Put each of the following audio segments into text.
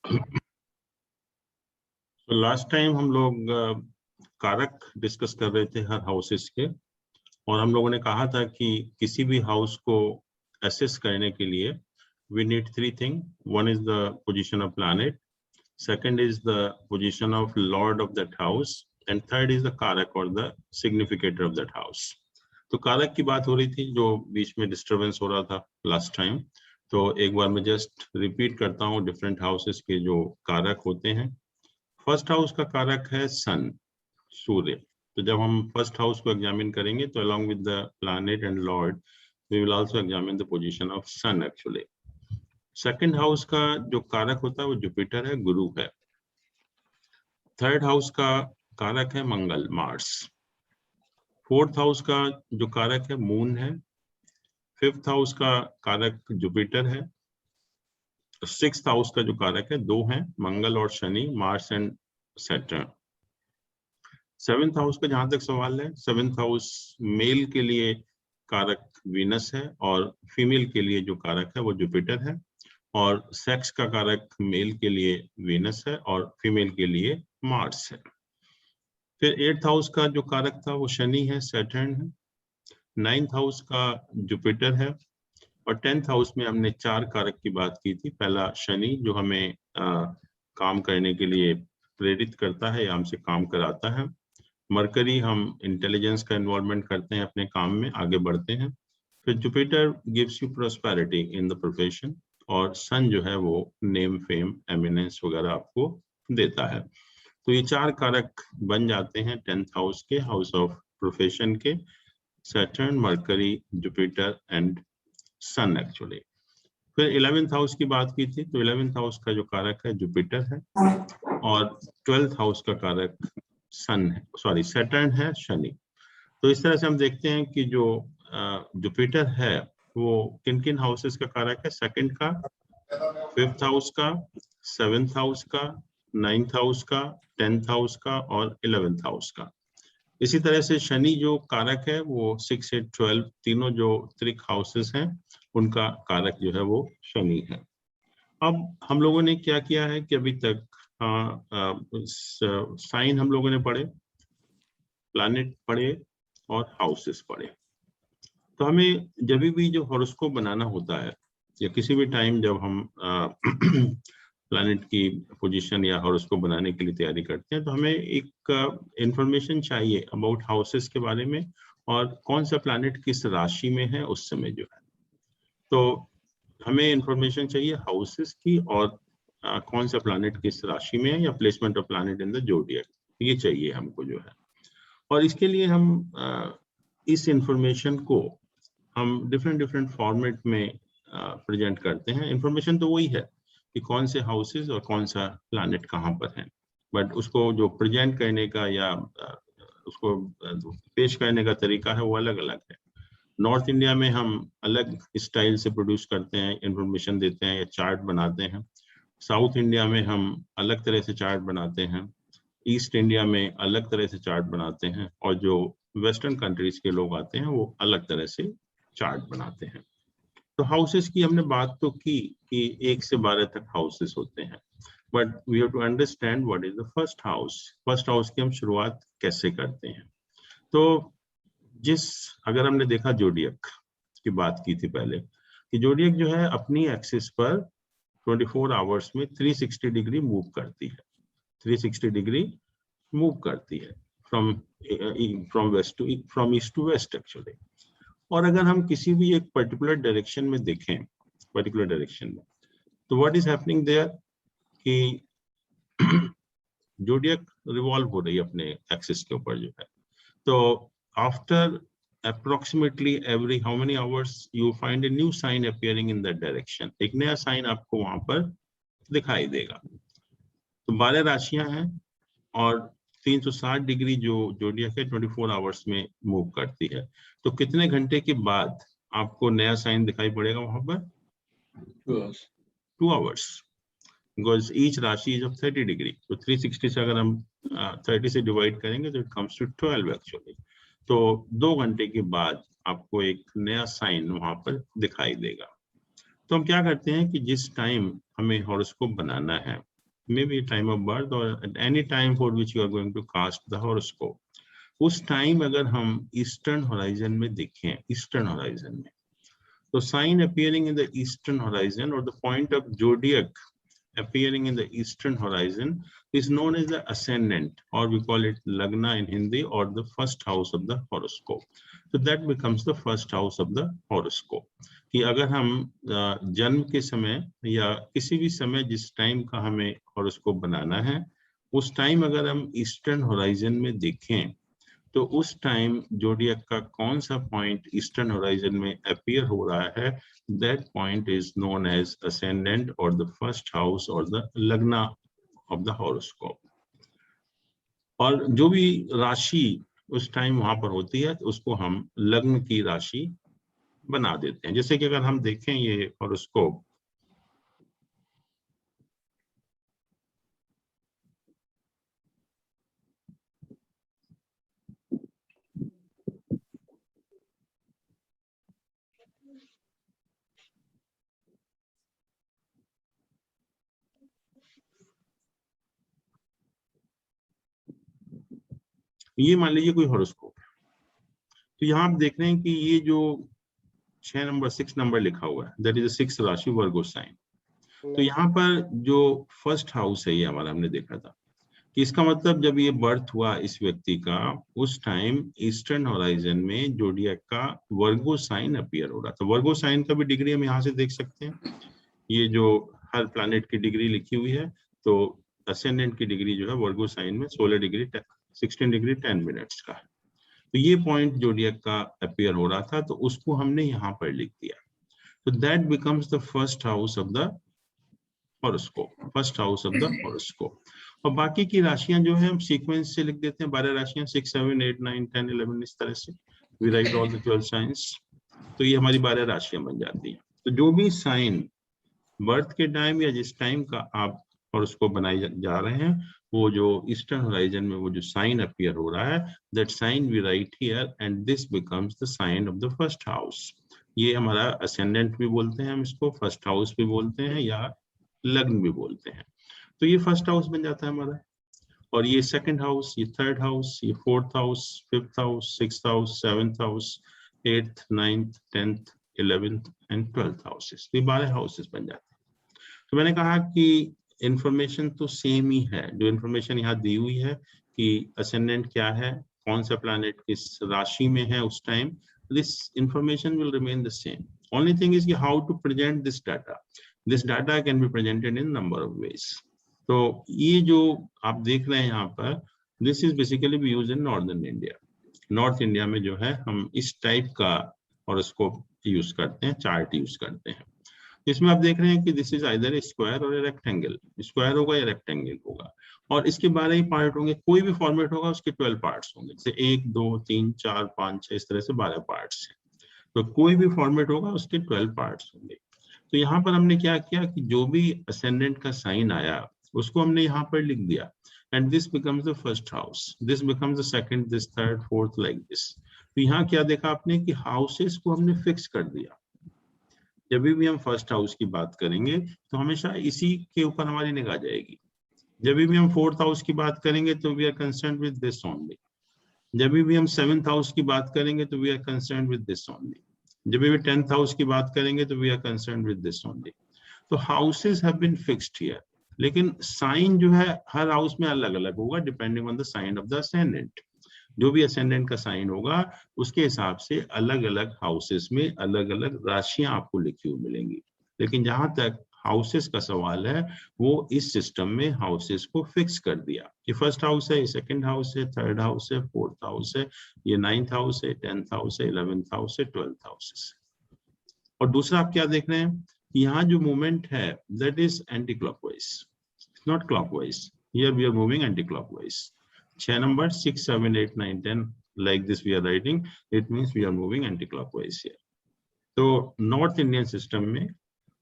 तो last time हम लोग कारक डिस्कस कर रहे थे हर हाउसेस के, और हम लोगों ने कहा था कि किसी भी हाउस को असेस करने के लिए we need three thing. One is the position of planet, second is the position of lord of that house, and third is the karaka और the significator of that house. तो कारक की बात हो रही थी, जो बीच में डिस्टर्बेंस हो रहा था लास्ट टाइम. तो एक बार मैं जस्ट रिपीट करता हूँ डिफरेंट हाउसेस के जो कारक होते हैं. फर्स्ट हाउस का कारक है सन, सूर्य. तो जब हम फर्स्ट हाउस को एग्जामिन करेंगे तो along with the planet and lord we will also examine the position of sun actually. Second house का जो कारक होता है वो जुपिटर है, गुरु है. थर्ड हाउस का कारक है मंगल, मार्स. फोर्थ हाउस का जो कारक है मून है. फिफ्थ हाउस का कारक जुपिटर है. सिक्स्थ हाउस का जो कारक है दो हैं, मंगल और Shani, Mars and Saturn. Seventh house का जहां तक सवाल है, सेवेंथ हाउस मेल के लिए कारक वीनस है और फीमेल के लिए जो कारक है वो जुपिटर है. और सेक्स का कारक मेल के लिए वीनस है और फीमेल के लिए मार्स है. फिर एट्थ हाउस का जो कारक था वो शनि है, सैटर्न है. नाइन्थ हाउस का जुपिटर है. और टेंथ हाउस में हमने चार कारक की बात की थी. पहला शनि, जो हमें काम करने के लिए प्रेरित करता है या हमसे काम कराता है. मरकरी, हम इंटेलिजेंस का इन्वॉल्वमेंट करते हैं, अपने काम में आगे बढ़ते हैं. फिर Jupiter gives you prosperity in the profession. और सन जो है वो नेम, फेम, एमिनेंस वगैरह आपको देता है. तो ये चार कारक बन जाते हैं टेंथ हाउस के, हाउस ऑफ प्रोफेशन के. Saturn, Mercury, Jupiter and sun actually. फिर 11th हाउस की बात की थी, तो 11th हाउस का जो कारक है जुपिटर है और 12th हाउस का कारक सन है, सॉरी सैटर्न है, शनि. तो इस तरह से हम देखते हैं कि जो जुपिटर है वो किन किन हाउसेस का कारक है. सेकंड का, फिफ्थ हाउस का, सेवेंथ हाउस का, नाइन्थ हाउस का, टेंथ हाउस का और 11th हाउस का. इसी तरह से शनि जो कारक है वो 6, 8, 12 तीनों जो त्रिक हाउसेस हैं उनका कारक जो है वो शनि है. अब हम लोगों ने क्या किया है कि अभी तक साइन हम लोगों ने पढ़े, प्लैनेट पढ़े और हाउसेस पढ़े. तो हमें जब भी जो हॉरोस्कोप बनाना होता है या किसी भी टाइम जब हम प्लैनेट की पोजीशन या हॉरोस्कोप बनाने के लिए तैयारी करते हैं तो हमें एक इंफॉर्मेशन चाहिए अबाउट हाउसेस के बारे में और कौन सा प्लैनेट किस राशि में है उस समय जो है. तो हमें इंफॉर्मेशन चाहिए हाउसेस की और कौन सा प्लैनेट किस राशि में है या placement of planet in the zodiac, ये चाहिए हमको जो है. और इसके लिए हम इस इंफॉर्मेशन को हम डिफरेंट फॉर्मेट में प्रेजेंट करते हैं. इंफॉर्मेशन तो वही है कि कौन से हाउसेस और कौन सा प्लैनेट कहाँ पर है, बट उसको जो प्रेजेंट करने का या उसको पेश करने का तरीका है वो अलग अलग है. नॉर्थ इंडिया में हम अलग स्टाइल से प्रोड्यूस करते हैं, इंफॉर्मेशन देते हैं या चार्ट बनाते हैं. साउथ इंडिया में हम अलग तरह से चार्ट बनाते हैं. ईस्ट इंडिया में अलग तरह से चार्ट बनाते हैं. और जो वेस्टर्न कंट्रीज के लोग आते हैं वो अलग तरह से चार्ट बनाते हैं. तो हाउसेस की हमने बात तो की कि 1 से 12 तक हाउसेस होते हैं, but we have to understand what is the first house. First house की हम शुरुआत कैसे करते हैं. तो अगर हमने देखा जोडियक की बात की थी पहले, कि जोडियक जो है अपनी एक्सिस पर 24 आवर्स में 360 डिग्री मूव करती है. 360 डिग्री मूव करती है from east to west actually. और अगर हम किसी भी एक पर्टिकुलर डायरेक्शन में देखें, पर्टिकुलर डायरेक्शन में, तो व्हाट इज हैपनिंग देयर कि जोडियक रिवॉल्व हो रही है अपने एक्सिस के ऊपर जो है. तो after approximately every how many hours you find a new sign appearing in that direction. एक नया साइन आपको वहां पर दिखाई देगा. तो 12 राशियां हैं और 360 डिग्री जो जोडियक है 24 आवर्स में मूव करती है. तो कितने घंटे के बाद आपको नया साइन दिखाई पड़ेगा वहां पर? 2 आवर्स, बिकॉज ईच राशि इज ऑफ 30 डिग्री. तो 360 से अगर हम 30 से डिवाइड करेंगे तो इट कम्स टू 12 एक्चुअली. तो 2 घंटे के बाद आपको एक नया साइन वहां पर दिखाई देगा. तो हम क्या करते हैं कि जिस टाइम हमें हॉरोस्कोप बनाना है maybe time of birth or at any time for which you are going to cast the horoscope. उस टाइम अगर हम ईस्टर्न होराइजन में देखें, ईस्टर्न होराइजन में, तो sign appearing in the eastern horizon और the point of zodiac appearing in the eastern horizon is known as the ascendant, or we call it lagna in Hindi, or the first house of the horoscope. So that becomes the first house of the horoscope. कि अगर हम जन्म के समय या किसी भी समय जिस टाइम का हमें हॉरोस्कोप बनाना है, उस टाइम अगर हम ईस्टर्न होराइजन में देखें तो उस टाइम जोडियक का कौन सा पॉइंट ईस्टर्न होराइजन में अपीयर हो रहा है, that point is known as ascendant और द फर्स्ट हाउस और the lagna of the horoscope. और जो भी राशि उस टाइम वहां पर होती है तो उसको हम लग्न की राशि बना देते हैं। जैसे कि अगर हम देखें ये हॉरोस्कोप, ये मान लीजिए कोई हॉरोस्कोप है, तो यहाँ आप देख रहे हैं कि ये जो 6 नंबर 6 नंबर लिखा हुआ है, दैट इज 6 राशि वर्गो साइन। तो यहाँ पर जो फर्स्ट हाउस है ये हमारा हमने देखा था कि इसका मतलब जब ये बर्थ हुआ इस व्यक्ति का, उस टाइम ईस्टर्न होराइजन में जोडियक का वर्गो साइन अपीयर हो रहा था। वर्गो साइन का भी डिग्री हम यहाँ से देख सकते हैं, ये जो हर प्लैनेट की डिग्री लिखी हुई है, तो असेंडेंट की डिग्री जो है वर्गो साइन में 16 डिग्री 16 डिग्री 10 मिनट्स का है। तो ये पॉइंट जोडियक का अपीयर हो रहा था, तो उसको हमने यहाँ पर लिख दिया। तो that becomes the first house of the horoscope, first house of the horoscope. और बाकी की राशियां जो है हम सीक्वेंस से लिख देते हैं, 12 राशियां 6 7 8 9 10 11 इस तरह से we write all the 12 signs. तो ये हमारी 12 राशियां बन जाती हैं। तो जो भी साइन बर्थ के टाइम या जिस टाइम का आप हॉरोस्कोप बनाए जा रहे हैं, वो जो ईस्टर्न होराइजन में वो जो साइन अपीयर हो रहा है, that sign we write here and this becomes the sign of the first house. ये हमारा असेंडेंट भी बोलते हैं हम इसको, फर्स्ट हाउस भी बोलते हैं या लग्न भी बोलते हैं। तो ये फर्स्ट हाउस बन जाता है हमारा, और ये सेकंड हाउस, ये थर्ड हाउस, ये fourth house, fifth house, sixth house, seventh house, eighth, ninth, 10th, 11th and 12th houses. ये 12 हाउसेस बन जाते हैं। तो मैंने कहा कि इंफॉर्मेशन तो सेम ही है, जो इंफॉर्मेशन यहाँ दी हुई है कि असेंडेंट क्या है, कौन सा प्लैनेट किस राशि में है उस time, this information will remain the same. Only thing is how to present this data. This data can be presented in number of ways. तो ये जो आप देख रहे हैं यहाँ पर, this is basically be used in northern India. North India में जो है हम इस टाइप का हॉरोस्कोप यूज करते हैं, चार्ट यूज करते हैं। इसमें आप देख रहे हैं कि this is either A square और ए रेक्टेंगल, स्क्वायर होगा या रेक्टेंगल होगा, और इसके 12 ही पार्ट होंगे। कोई भी फॉर्मेट होगा उसके 12 पार्ट्स होंगे, जैसे 1 2 3 4 5 6 इस तरह से 12 पार्ट्स हैं। तो कोई भी फॉर्मेट होगा उसके 12 पार्ट्स होंगे। तो यहाँ पर हमने क्या किया कि जो भी असेंडेंट का साइन आया उसको हमने यहाँ पर लिख दिया, and this becomes the first house, this becomes the second, this third, fourth, like this. तो यहाँ क्या देखा आपने कि हाउसेस को हमने फिक्स कर दिया। जब भी हम फर्स्ट हाउस की बात करेंगे तो हमेशा इसी के ऊपर हमारी निगाह जाएगी। जब भी हम फोर्थ हाउस की बात करेंगे तो we are concern with this only. जब भी हम सेवेंथ हाउस की बात करेंगे तो we are concern with this only. जब भी 10th हाउस की बात करेंगे तो we are concern with this only. तो houses have been fixed here, लेकिन साइन जो है हर हाउस में अलग अलग होगा depending on the sign of the ascendant. जो भी असेंडेंट का साइन होगा उसके हिसाब से अलग अलग हाउसेस में अलग अलग राशियां आपको लिखी हुई मिलेंगी। लेकिन जहां तक हाउसेस का सवाल है, वो इस सिस्टम में हाउसेस को फिक्स कर दिया कि फर्स्ट हाउस है, सेकंड हाउस है, थर्ड हाउस है, फोर्थ हाउस है, ये 9th हाउस है, 10th हाउस है, 11th हाउस है, 12th हाउस है। और दूसरा आप क्या देख रहे हैं, यहाँ जो मूवमेंट है that is anti clockwise, not clockwise. Here we are moving anti clockwise. 6 number 6 7 8 9 10 like this we are writing, it means we are moving anti clockwise here. तो नॉर्थ इंडियन सिस्टम में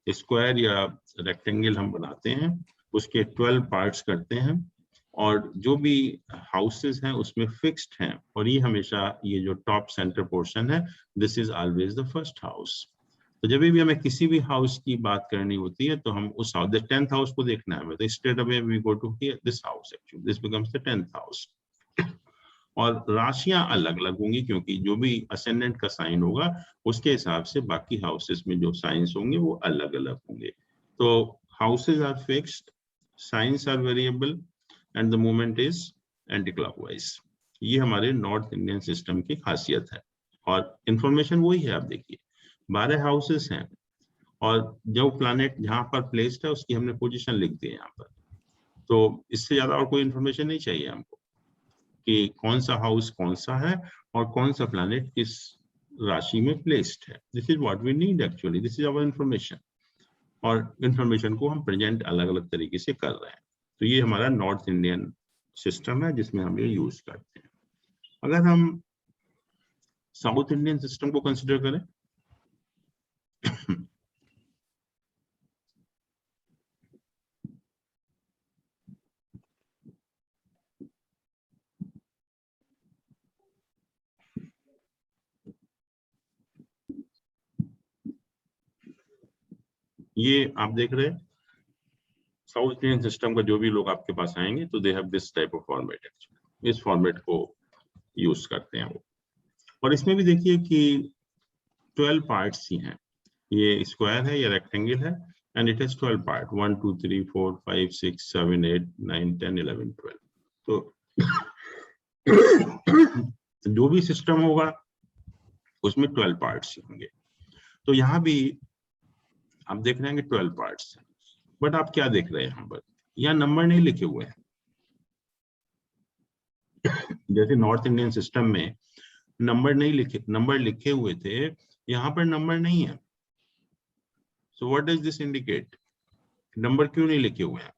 स्क्वायर या rectangle हम बनाते हैं, उसके 12 parts करते हैं, और जो भी हाउसेस हैं उसमें फिक्स्ड हैं, और ये हमेशा ये जो टॉप सेंटर पोर्शन है, this is always the first house. तो जब भी हमें किसी भी हाउस की बात करनी होती है तो हम उस हाउस 10th हाउस को देखना है, तो straight away we go to here this house, actually this becomes the 10th house. और राशियां अलग अलग होंगी क्योंकि जो भी असेंडेंट का साइन होगा उसके हिसाब से बाकी हाउसेस में जो साइंस होंगे वो अलग अलग होंगे। तो houses are fixed, signs are variable and the movement is anti clockwise. ये हमारे नॉर्थ इंडियन सिस्टम की खासियत है। और इंफॉर्मेशन वही है, आप देखिए 12 हाउसेस हैं और जो प्लैनेट जहां पर प्लेस्ड है उसकी हमने पोजीशन लिख दी है यहाँ पर। तो इससे ज्यादा और कोई इंफॉर्मेशन नहीं चाहिए हमको कि कौन सा हाउस कौन सा है और कौन सा प्लैनेट किस राशि में प्लेस्ड है। This is what we need actually, this is our information. और इंफॉर्मेशन को हम प्रेजेंट अलग अलग तरीके से कर रहे हैं। तो ये हमारा नॉर्थ इंडियन सिस्टम है जिसमें हम ये यूज करते हैं। अगर हम साउथ इंडियन सिस्टम को कंसिडर करें ये आप देख रहे हैं साउथ इंडियन सिस्टम का जो भी लोग आपके पास आएंगे तो they have this type of format, इस फॉर्मेट को यूज करते हैं वो। और इसमें भी देखिए कि 12 पार्ट्स ही हैं, ये स्क्वायर है या रेक्टेंगल है एंड इट हैज 12 पार्ट 1 2 3 4 5 6 7 8 9 10 11 12। तो जो भी सिस्टम होगा उसमें 12 पार्ट्स होंगे। तो यहाँ भी आप देख रहे हैं कि 12 पार्ट्स हैं, बट आप क्या देख रहे हैं यहाँ पर, यहाँ नंबर नहीं लिखे हुए हैं। जैसे नॉर्थ इंडियन सिस्टम में नंबर लिखे हुए थे, यहाँ पर नंबर नहीं है। So what does this indicate, number क्यों नहीं लिखे हुए हैं?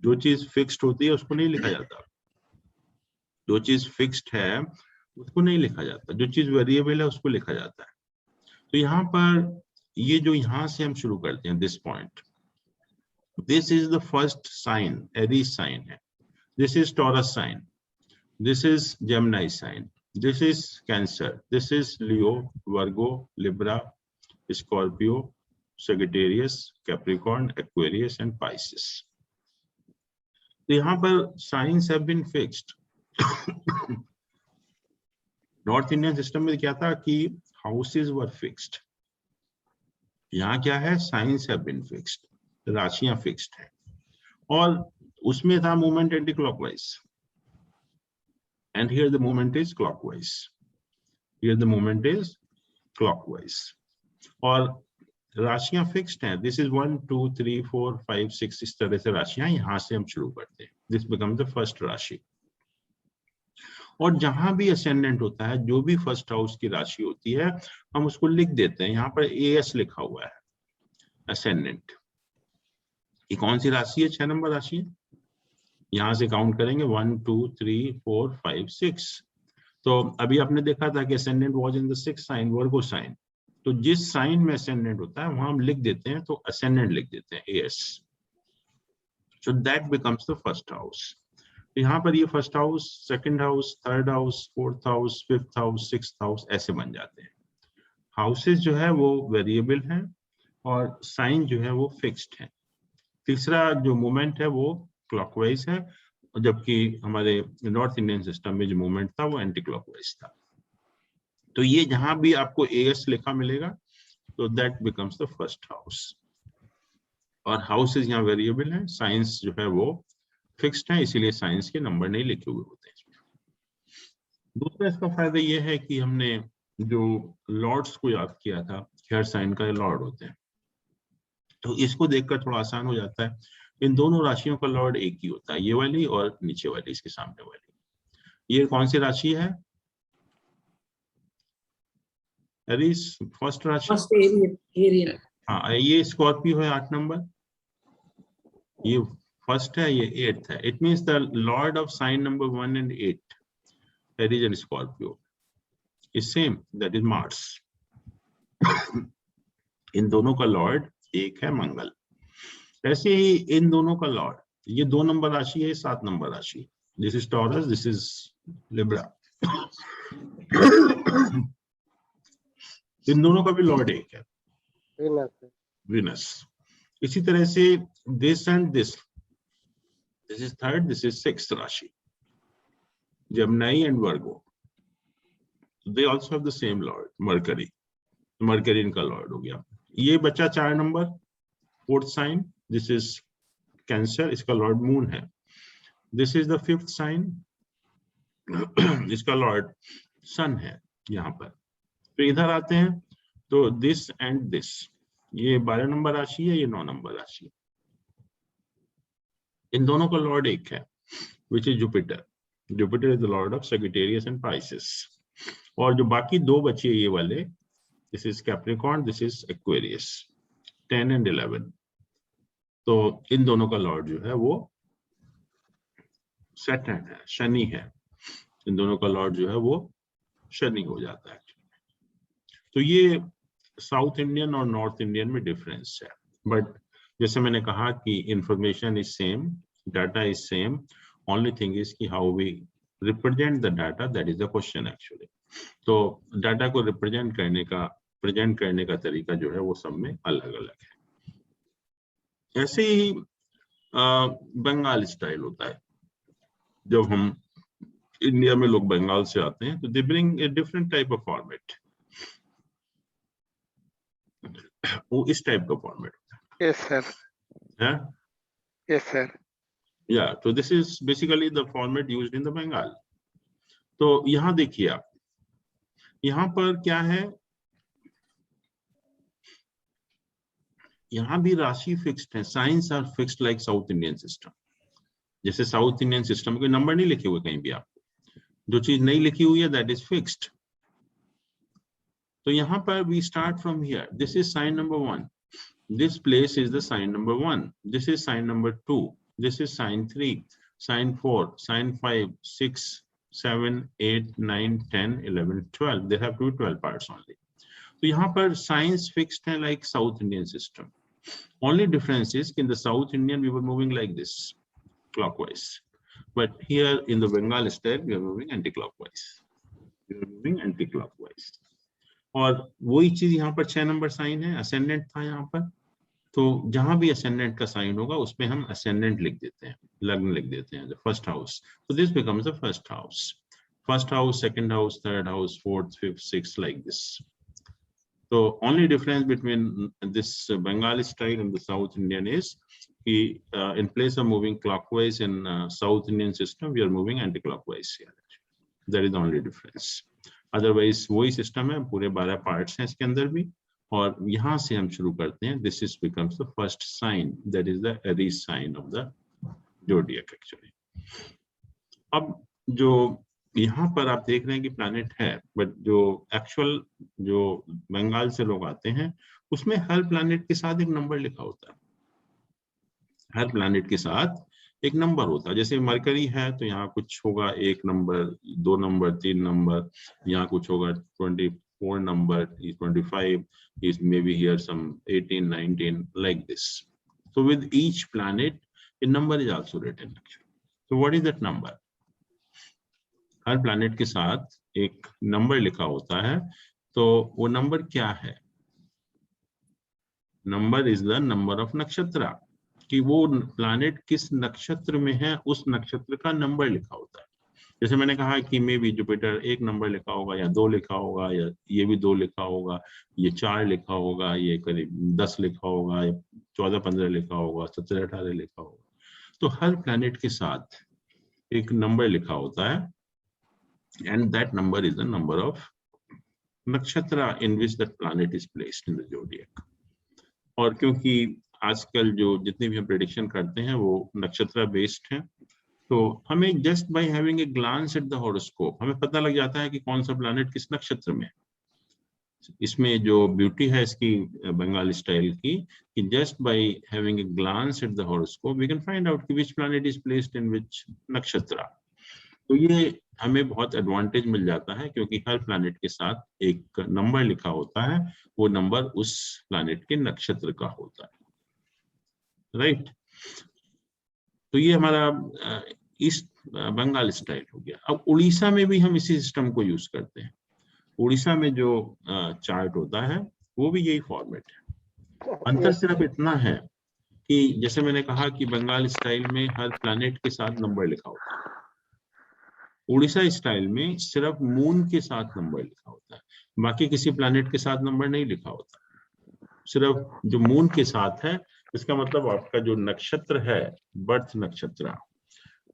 जो चीज फिक्स्ड होती है उसको नहीं लिखा जाता, जो चीज फिक्स्ड है उसको नहीं लिखा जाता, जो चीज वेरिएबल है उसको लिखा जाता है। तो यहाँ पर ये जो यहाँ से हम शुरू करते हैं, this point, this is the first sign, Aries sign है, this is Taurus sign, this is Gemini sign, this is Cancer, this is Leo, Virgo, Libra, Scorpio, Sagittarius, Capricorn, Aquarius and Pisces. तो यहाँ पर signs have been fixed. North Indian system में क्या था कि houses were fixed. यहाँ क्या है, signs have been fixed, राशियां fixed हैं और उसमें था movement anti clockwise. And here the movement is clockwise. Here the movement is clockwise. और राशियां फिक्स्ड हैं, दिस इज 1 2 3 4 5 6, इस तरह से राशियां यहाँ से हम शुरू करते हैं, दिस बिकम द फर्स्ट राशि। और जहां भी असेंडेंट होता है, जो भी फर्स्ट हाउस की राशि होती है, हम उसको लिख देते हैं। यहाँ पर AS लिखा हुआ है, असेंडेंट। ये कौन सी राशि है? 6 नंबर राशि है। यहां से काउंट करेंगे 1 2 3 4 5 6। तो अभी आपने देखा था कि ascendant was in the 6th sign, Virgo sign. तो जिस साइन में असेंडेंट होता है वहां हम लिख देते हैं, तो असेंडेंट लिख देते हैं AS। So that becomes the first house. यहाँ पर ये first house, second house, third house, fourth house, fifth house, sixth house ऐसे बन जाते हैं। हाउसेस जो है वो वेरिएबल हैं और साइन जो है वो फिक्स्ड है। तीसरा जो मूवमेंट है वो क्लॉकवाइज है, जबकि हमारे नॉर्थ इंडियन सिस्टम में जो मूवमेंट था वो एंटी क्लॉकवाइज था। तो ये जहां भी आपको AS लिखा मिलेगा तो that becomes the first house. और हाउसेस यहाँ वेरिएबल हैं, साइंस जो है वो फिक्स्ड है, इसीलिए साइंस के नंबर नहीं लिखे हुए होते हैं। दूसरा इसका फायदा ये है कि हमने जो लॉर्ड्स को याद किया था, हर साइन का लॉर्ड होते हैं, तो इसको देखकर थोड़ा आसान हो जाता है। इन दोनों राशियों का लॉर्ड एक ही होता है, ये वाली और नीचे वाली, इसके सामने वाली। ये कौन सी राशि है? एरीज, फर्स्ट राशि। हाँ, ये स्कॉर्पियो है 8 नंबर, ये फर्स्ट है, ये 8th है। It means the lord of sign number 1 and 8, Aries and Scorpio, is same, that is Mars. इन दोनों का लॉर्ड एक है, मंगल। ऐसे ही इन दोनों का लॉर्ड, ये 2 नंबर राशि है, 7 नंबर राशि, this is Taurus, this is Libra. इन दोनों का भी लॉर्ड एक है, विनस। इसी तरह से this and this is third, this is sixth राशि, Gemini and Virgo, they also have the same lord Mercury, Mercury इनका लॉर्ड हो गया। ये बचा 4 number, fourth sign, this is Cancer, इसका लॉर्ड मून है। This is the fifth sign, इसका lord sun है यहाँ पर। तो इधर आते हैं तो दिस एंड दिस, ये 12 नंबर राशि है, ये 9 नंबर राशि है। इन दोनों का लॉर्ड एक है, which is Jupiter. Jupiter is the lord of Sagittarius and Pisces. और जो बाकी दो बचे ये वाले, this is Capricorn, this is Aquarius, 10 and 11। तो इन दोनों का लॉर्ड जो है वो सैटर्न है, शनि है। इन दोनों का लॉर्ड जो है वो शनि हो जाता है। तो ये साउथ इंडियन और नॉर्थ इंडियन में डिफरेंस है, बट जैसे मैंने कहा कि information is same, data is same, only thing is कि how we represent the data, that is the question actually. तो डाटा को रिप्रेजेंट करने का, प्रेजेंट करने का तरीका जो है वो सब में अलग अलग है। ऐसे ही बंगाल स्टाइल होता है। जब हम इंडिया में लोग बंगाल से आते हैं तो they bring a different type of format, वो इस टाइप का फॉर्मेट होता है। यस सर, है यस सर। या तो this is basically the format used in the Bengal. तो यहाँ देखिए आप, यहाँ पर क्या है, यहाँ भी राशि फिक्स्ड है, signs are fixed like south Indian system. जैसे साउथ इंडियन सिस्टम के नंबर नहीं लिखे हुए कहीं भी, आपको जो चीज नहीं लिखी हुई है दैट इज फिक्स्ड। तो यहाँ पर we start from here, this is sign number 1, this place is the sign number 1, this is sign number 2, this is sign 3, sign 4, sign 5, 6, 7, 8, 9, 10, 11, 12, they have to be 12 parts only. तो यहाँ पर science fixed है like South Indian system. Only difference is in the South Indian we were moving like this clockwise, but here in the Bengal style we are moving anti-clockwise, we are moving anti-clockwise. और वही चीज यहाँ पर 6 number sign है, ascendant था यहाँ पर, तो जहां भी असेंडेंट का साइन होगा उसमें हम असेंडेंट लिख देते हैं, लग्न लिख देते हैं, फर्स्ट हाउस। तो this becomes the first house, second house, third house, fourth, fifth, sixth, like this. तो only difference between this Bengali style and the south Indian is कि in place of moving clockwise in South Indian system, we are moving anti-clockwise here. That is the only difference. Otherwise वही system है, पूरे 12 parts हैं इसके अंदर भी। और यहाँ से हम शुरू करते हैं, this is becomes the first sign, that is the Aries sign of the zodiac actually. अब जो यहाँ पर आप देख रहे हैं कि प्लैनेट है, बट जो एक्चुअल जो बंगाल से लोग आते हैं उसमें हर प्लैनेट के साथ एक नंबर लिखा होता है, हर प्लैनेट के साथ एक नंबर होता है। जैसे मरकरी है तो यहाँ कुछ होगा 1 नंबर, 2 नंबर, 3 नंबर, यहाँ कुछ होगा 24 number, is 25, is maybe here some 18, 19, like this. So with each planet, a number is also written. So what is that number? Her planet के साथ एक number लिखा होता है, तो वो number क्या है? Number is the number of नक्षत्र, कि वो planet किस नक्षत्र में है उस नक्षत्र का number लिखा होता है। जैसे मैंने कहा कि मे बी जुपिटर 1 नंबर लिखा होगा, या 2 लिखा होगा, या ये भी 2 लिखा होगा, ये 4 लिखा होगा, ये करीब 10 लिखा होगा, 14-15 लिखा होगा, 17-18 लिखा होगा। तो हर प्लैनेट के साथ एक नंबर लिखा होता है, and that number is the number of nakshatra in which that planet is placed in the zodiac. और क्योंकि आजकल जो जितने भी हम प्रेडिक्शन करते हैं वो नक्षत्र बेस्ड हैं, तो हमें just by having a glance at the horoscope हमें पता लग जाता है कि कौन सा प्लैनेट किस नक्षत्र में। इसमें जो ब्यूटी है इसकी बंगाल स्टाइल की, कि just by having a glance at the horoscope we can find out कि which planet is placed in which nakshatra. तो ये हमें बहुत एडवांटेज मिल जाता है, क्योंकि हर प्लैनेट के साथ एक नंबर लिखा होता है, वो नंबर उस प्लैनेट के नक्षत्र का होता है, राइट। तो ये हमारा ईस्ट बंगाल स्टाइल हो गया। अब उड़ीसा में भी हम इसी सिस्टम को यूज करते हैं। उड़ीसा में जो चार्ट होता है वो भी यही फॉर्मेट है। अंतर सिर्फ इतना है कि जैसे मैंने कहा कि बंगाल स्टाइल में हर प्लैनेट के साथ नंबर लिखा होता है, उड़ीसा स्टाइल में सिर्फ मून के साथ नंबर लिखा होता है, बाकी किसी प्लैनेट के साथ नंबर नहीं लिखा होता, सिर्फ जो मून के साथ है। इसका मतलब आपका जो नक्षत्र है, बर्थ नक्षत्र,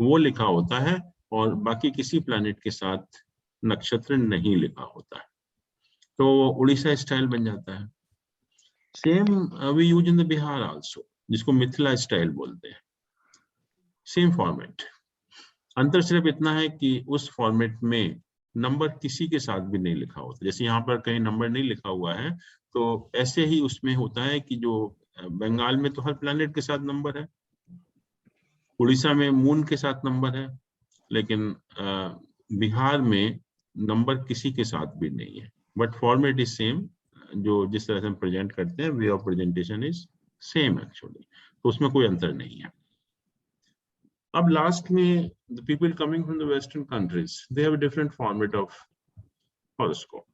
वो लिखा होता है और बाकी किसी प्लैनेट के साथ नक्षत्र नहीं लिखा होता है, तो उड़ीसा स्टाइल बन जाता है। Same we use in the Bihar also, जिसको मिथिला स्टाइल बोलते हैं, सेम फॉर्मेट। अंतर सिर्फ इतना है कि उस फॉर्मेट में नंबर किसी के साथ भी नहीं लिखा होता, जैसे यहाँ पर कहीं नंबर नहीं लिखा हुआ है, तो ऐसे ही उसमें होता है कि जो बंगाल में तो हर प्लैनेट के साथ नंबर है, उड़ीसा में मून के साथ नंबर है, लेकिन बिहार में नंबर किसी के साथ भी नहीं है, बट फॉर्मेट इज सेम। जो जिस तरह से हम प्रेजेंट करते हैं, way of presentation is same actually, तो उसमें कोई अंतर नहीं है। अब लास्ट में the people coming from the western countries, they have a different format of horoscope.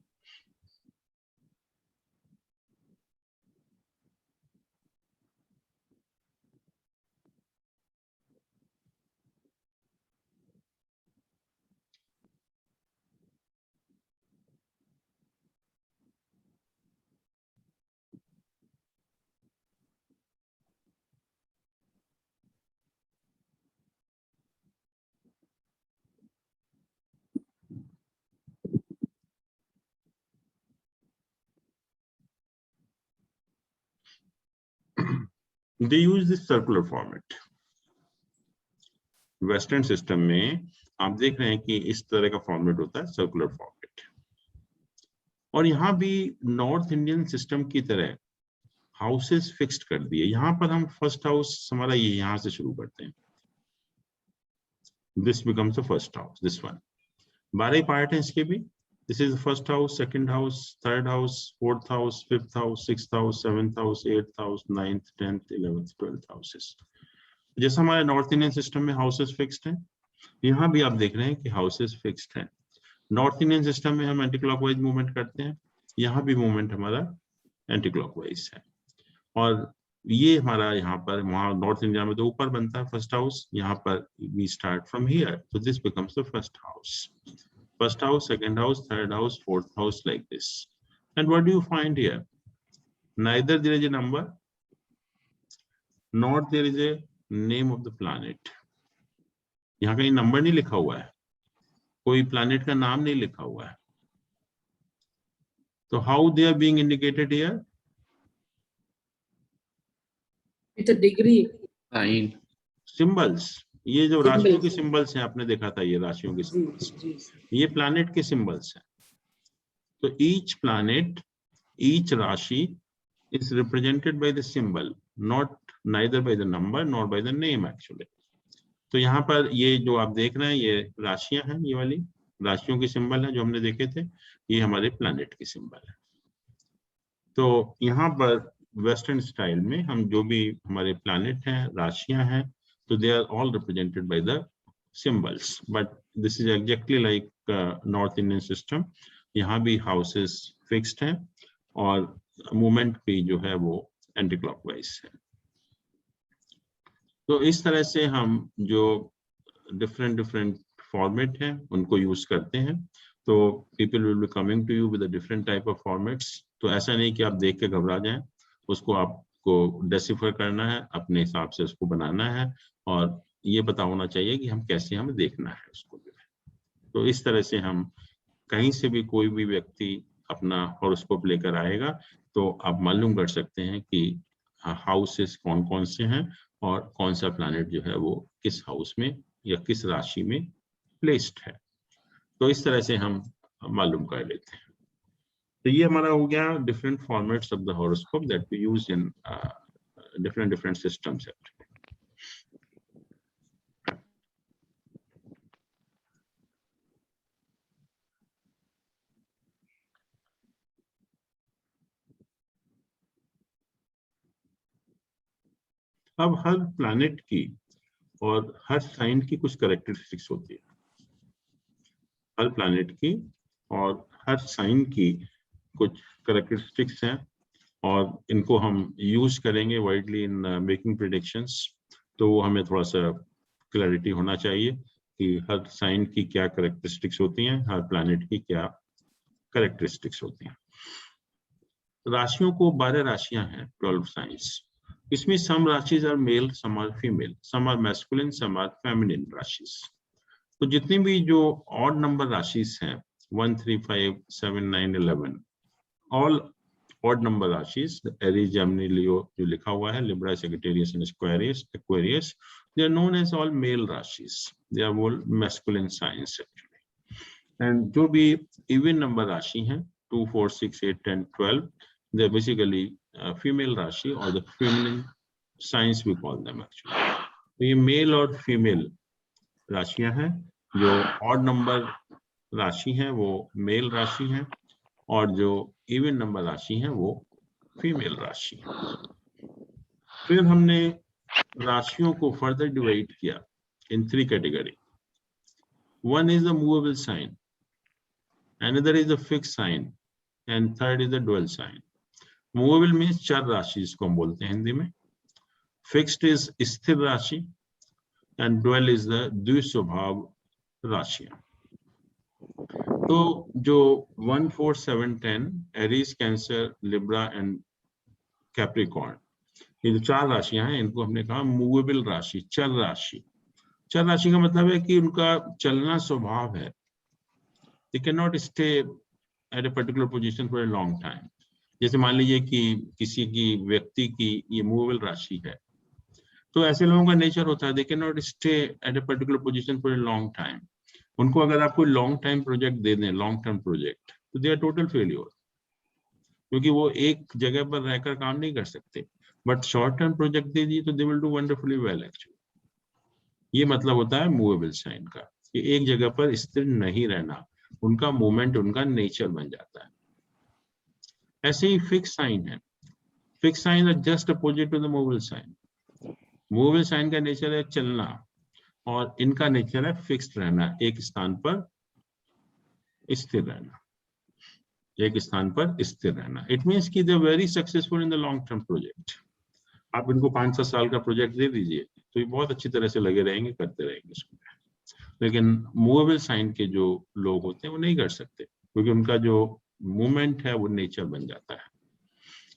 They use this circular format. Western system में आप देख रहे हैं कि इस तरह का फॉर्मेट होता है, सर्कुलर फॉर्मेट। और यहाँ भी नॉर्थ इंडियन सिस्टम की तरह हाउसेस फिक्स्ड कर दिए। यहाँ पर हम फर्स्ट हाउस हमारा ये यहाँ से शुरू करते हैं, this becomes the first house, this one. 12 part है इसके भी, this is first house, second house, third house, fourth house, fifth house, sixth house, seventh house, eighth house, ninth, 10th, 11th, 12th houses. जैसा हमारे north Indian system में houses fixed हैं, यहाँ भी आप देख रहे हैं कि हाउसेस फिक्स्ड हैं। नॉर्थ इंडियन सिस्टम में हम एंटी क्लॉकवाइज मूवमेंट करते हैं, यहाँ भी मूवमेंट हमारा एंटी क्लॉकवाइज है। और ये हमारा यहाँ पर, वहाँ नॉर्थ इंडिया में तो ऊपर बनता है फर्स्ट हाउस, यहाँ पर वी स्टार्ट फ्रॉम हियर, तो this becomes the first house. First house, second house, third house, fourth house, like this. And what do you find here? Neither there is a number, nor there is a name of the planet. यहाँ कहीं number नहीं लिखा हुआ है, कोई planet का नाम नहीं लिखा हुआ है। तो how they are being indicated here? With a degree. Sign. Symbols. ये जो राशियों के सिंबल्स हैं, आपने देखा था, ये राशियों के सिंबल्स, ये प्लैनेट के सिंबल्स हैं। तो each planet, each राशि is represented by the symbol, not neither by the number nor by the name actually. तो यहाँ पर ये जो आप देख रहे हैं, ये राशियां हैं, ये वाली राशियों के सिंबल हैं जो हमने देखे थे, ये हमारे प्लैनेट के सिंबल है। तो यहाँ पर वेस्टर्न स्टाइल में हम जो भी हमारे प्लैनेट हैं, राशियां हैं, तो they are all represented by the symbols, but this is exactly like north Indian system. यहाँ भी हाउसेस फिक्स्ड हैं और मूवमेंट भी जो है वो एंटी क्लॉकवाइज है। तो इस तरह से हम जो डिफरेंट फॉर्मेट हैं उनको यूज करते हैं। तो people will be coming to you with different type of formats. तो ऐसा नहीं कि आप देख के घबरा जाएं, उसको आपको डेसिफर करना है, अपने हिसाब से उसको बनाना है, और ये पता होना चाहिए कि हम कैसे हमें देखना है उसको जो है। तो इस तरह से हम कहीं से भी कोई भी व्यक्ति अपना हॉरोस्कोप लेकर आएगा तो आप मालूम कर सकते हैं कि हाउसेस कौन कौन से हैं और कौन सा प्लैनेट जो है वो किस हाउस में या किस राशि में प्लेस्ड है। तो इस तरह से हम मालूम कर लेते हैं। तो ये हमारा हो गया different formats of the horoscope that we use in different systems. अब हर प्लैनेट की और हर साइन की कुछ कैरेक्टरिस्टिक्स होती है। हर प्लैनेट की और हर साइन की कुछ कैरेक्टरिस्टिक्स हैं और इनको हम यूज करेंगे वाइडली इन मेकिंग प्रेडिक्शंस, तो वो हमें थोड़ा सा क्लैरिटी होना चाहिए कि हर साइन की क्या कैरेक्टरिस्टिक्स होती हैं, हर प्लैनेट की क्या कैरेक्टरिस्टिक्स होती हैं। राशियों को 12 राशियां हैं, 12 साइंस। इसमें some rashis are male, some are female, some are masculine, some are feminine rashis. तो जितनी भी जो ऑड नंबर राशिज हैं 1, 3, 5, 7, 9, 11, all odd number राशिज, Aries, Gemini, लियो जो लिखा हुआ है, Libra, Sagittarius and Aquarius, they are known as all male rashis. They are all masculine signs actually. And जो भी even number राशि हैं 2, 4, 6, 8, 10, 12, they are basically female राशि or the feminine signs we call them actually. तो ये mail और female राशियां हैं। जो ऑड नंबर राशि हैं वो मेल राशि हैं और जो इवन नंबर राशि हैं वो फीमेल राशि है। फिर हमने राशियों को फर्दर डिवाइड किया इन 3 category. One is a movable sign, another is a fixed sign, and third is a dual sign. Movable means 4 राशि इसको हम बोलते हैं हिंदी में। Fixed is स्थिर राशि and dual is the द्विस्वभाव राशियां। तो जो 1, 4, 7, 10 Aries, cancer, Libra and Capricorn, ये जो 4 राशियां हैं इनको हमने कहा मूवेबल राशि, चल राशि। चल राशि का मतलब है कि उनका चलना स्वभाव है। They cannot stay at a particular position for a long time. जैसे मान लीजिए कि किसी की व्यक्ति की ये मूवेबल राशि है, तो ऐसे लोगों का नेचर होता है they cannot stay at a particular position for a long time. उनको अगर आप कोई लॉन्ग टाइम प्रोजेक्ट दे दें, लॉन्ग टर्म प्रोजेक्ट, तो दे आर टोटल फेलियर, क्योंकि वो एक जगह पर रहकर काम नहीं कर सकते। बट शॉर्ट टर्म प्रोजेक्ट दे दिए तो they will do wonderfully well actually. ये मतलब होता है मूवेबल साइन का, कि एक जगह पर स्थिर नहीं रहना, उनका मूवमेंट उनका नेचर बन जाता है। ऐसे ही फिक्स साइन है। Fix sign are just opposite to the movable sign. Movable sign का नेचर है चलना और इनका नेचर है फिक्स्ड रहना, एक स्थान पर स्थिर रहना, एक स्थान पर स्थिर रहना। इट मीन्स कि they are very successful in the long term project. आप इनको 5-7 साल का प्रोजेक्ट दे दीजिए तो ये बहुत अच्छी तरह से लगे रहेंगे, करते रहेंगे इसको। लेकिन मूवेबल साइन के जो लोग होते हैं वो नहीं कर सकते, क्योंकि उनका जो मूवमेंट है वो नेचर बन जाता है।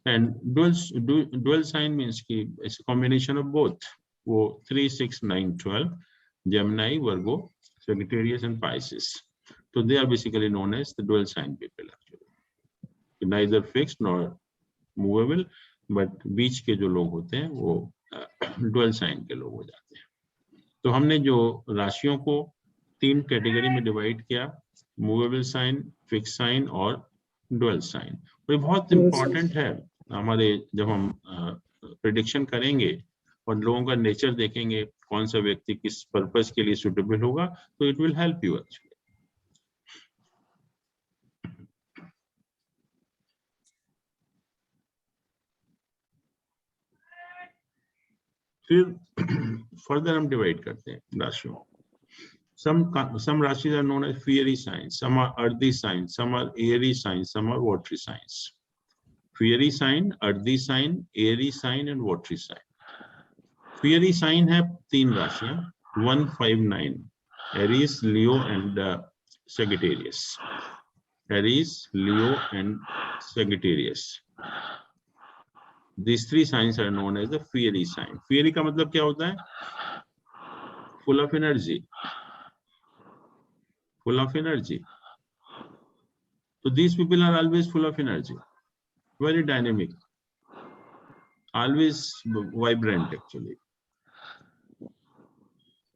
एंड डुअल साइन मीन्स कि इट्स कॉम्बिनेशन ऑफ बोथ। वो 3, 6, 9, 12 Gemini, Virgo, Sagittarius and Pisces, तो they are basically known as the dual sign people actually. Neither fixed nor movable, but बीच के जो लोग होते हैं वो डुअल साइन के लोग हो जाते हैं। तो हमने जो राशियों को 3 कैटेगरी में डिवाइड किया, मूवेबल साइन, फिक्स साइन और डुअल साइन। तो ये बहुत इंपॉर्टेंट है हमारे, जब हम प्रेडिक्शन करेंगे और लोगों का नेचर देखेंगे, कौन सा व्यक्ति किस पर्पस के लिए सुटेबल होगा, तो it will help you actually. फिर फर्दर हम डिवाइड करते हैं राशियों। Some rashis are known as fiery signs, some are earthy signs, some are airy signs, some are watery signs. Fiery sign, earthy sign, airy sign and watery sign. Fiery sign है 3 राशियां 1, 5, 9, Aries, Leo and Sagittarius. Aries, Leo and Sagittarius. These 3 signs are known as the fiery sign. Fiery का मतलब क्या होता है? Full of energy. Full of energy. So these people are always full of energy, very dynamic, always vibrant actually.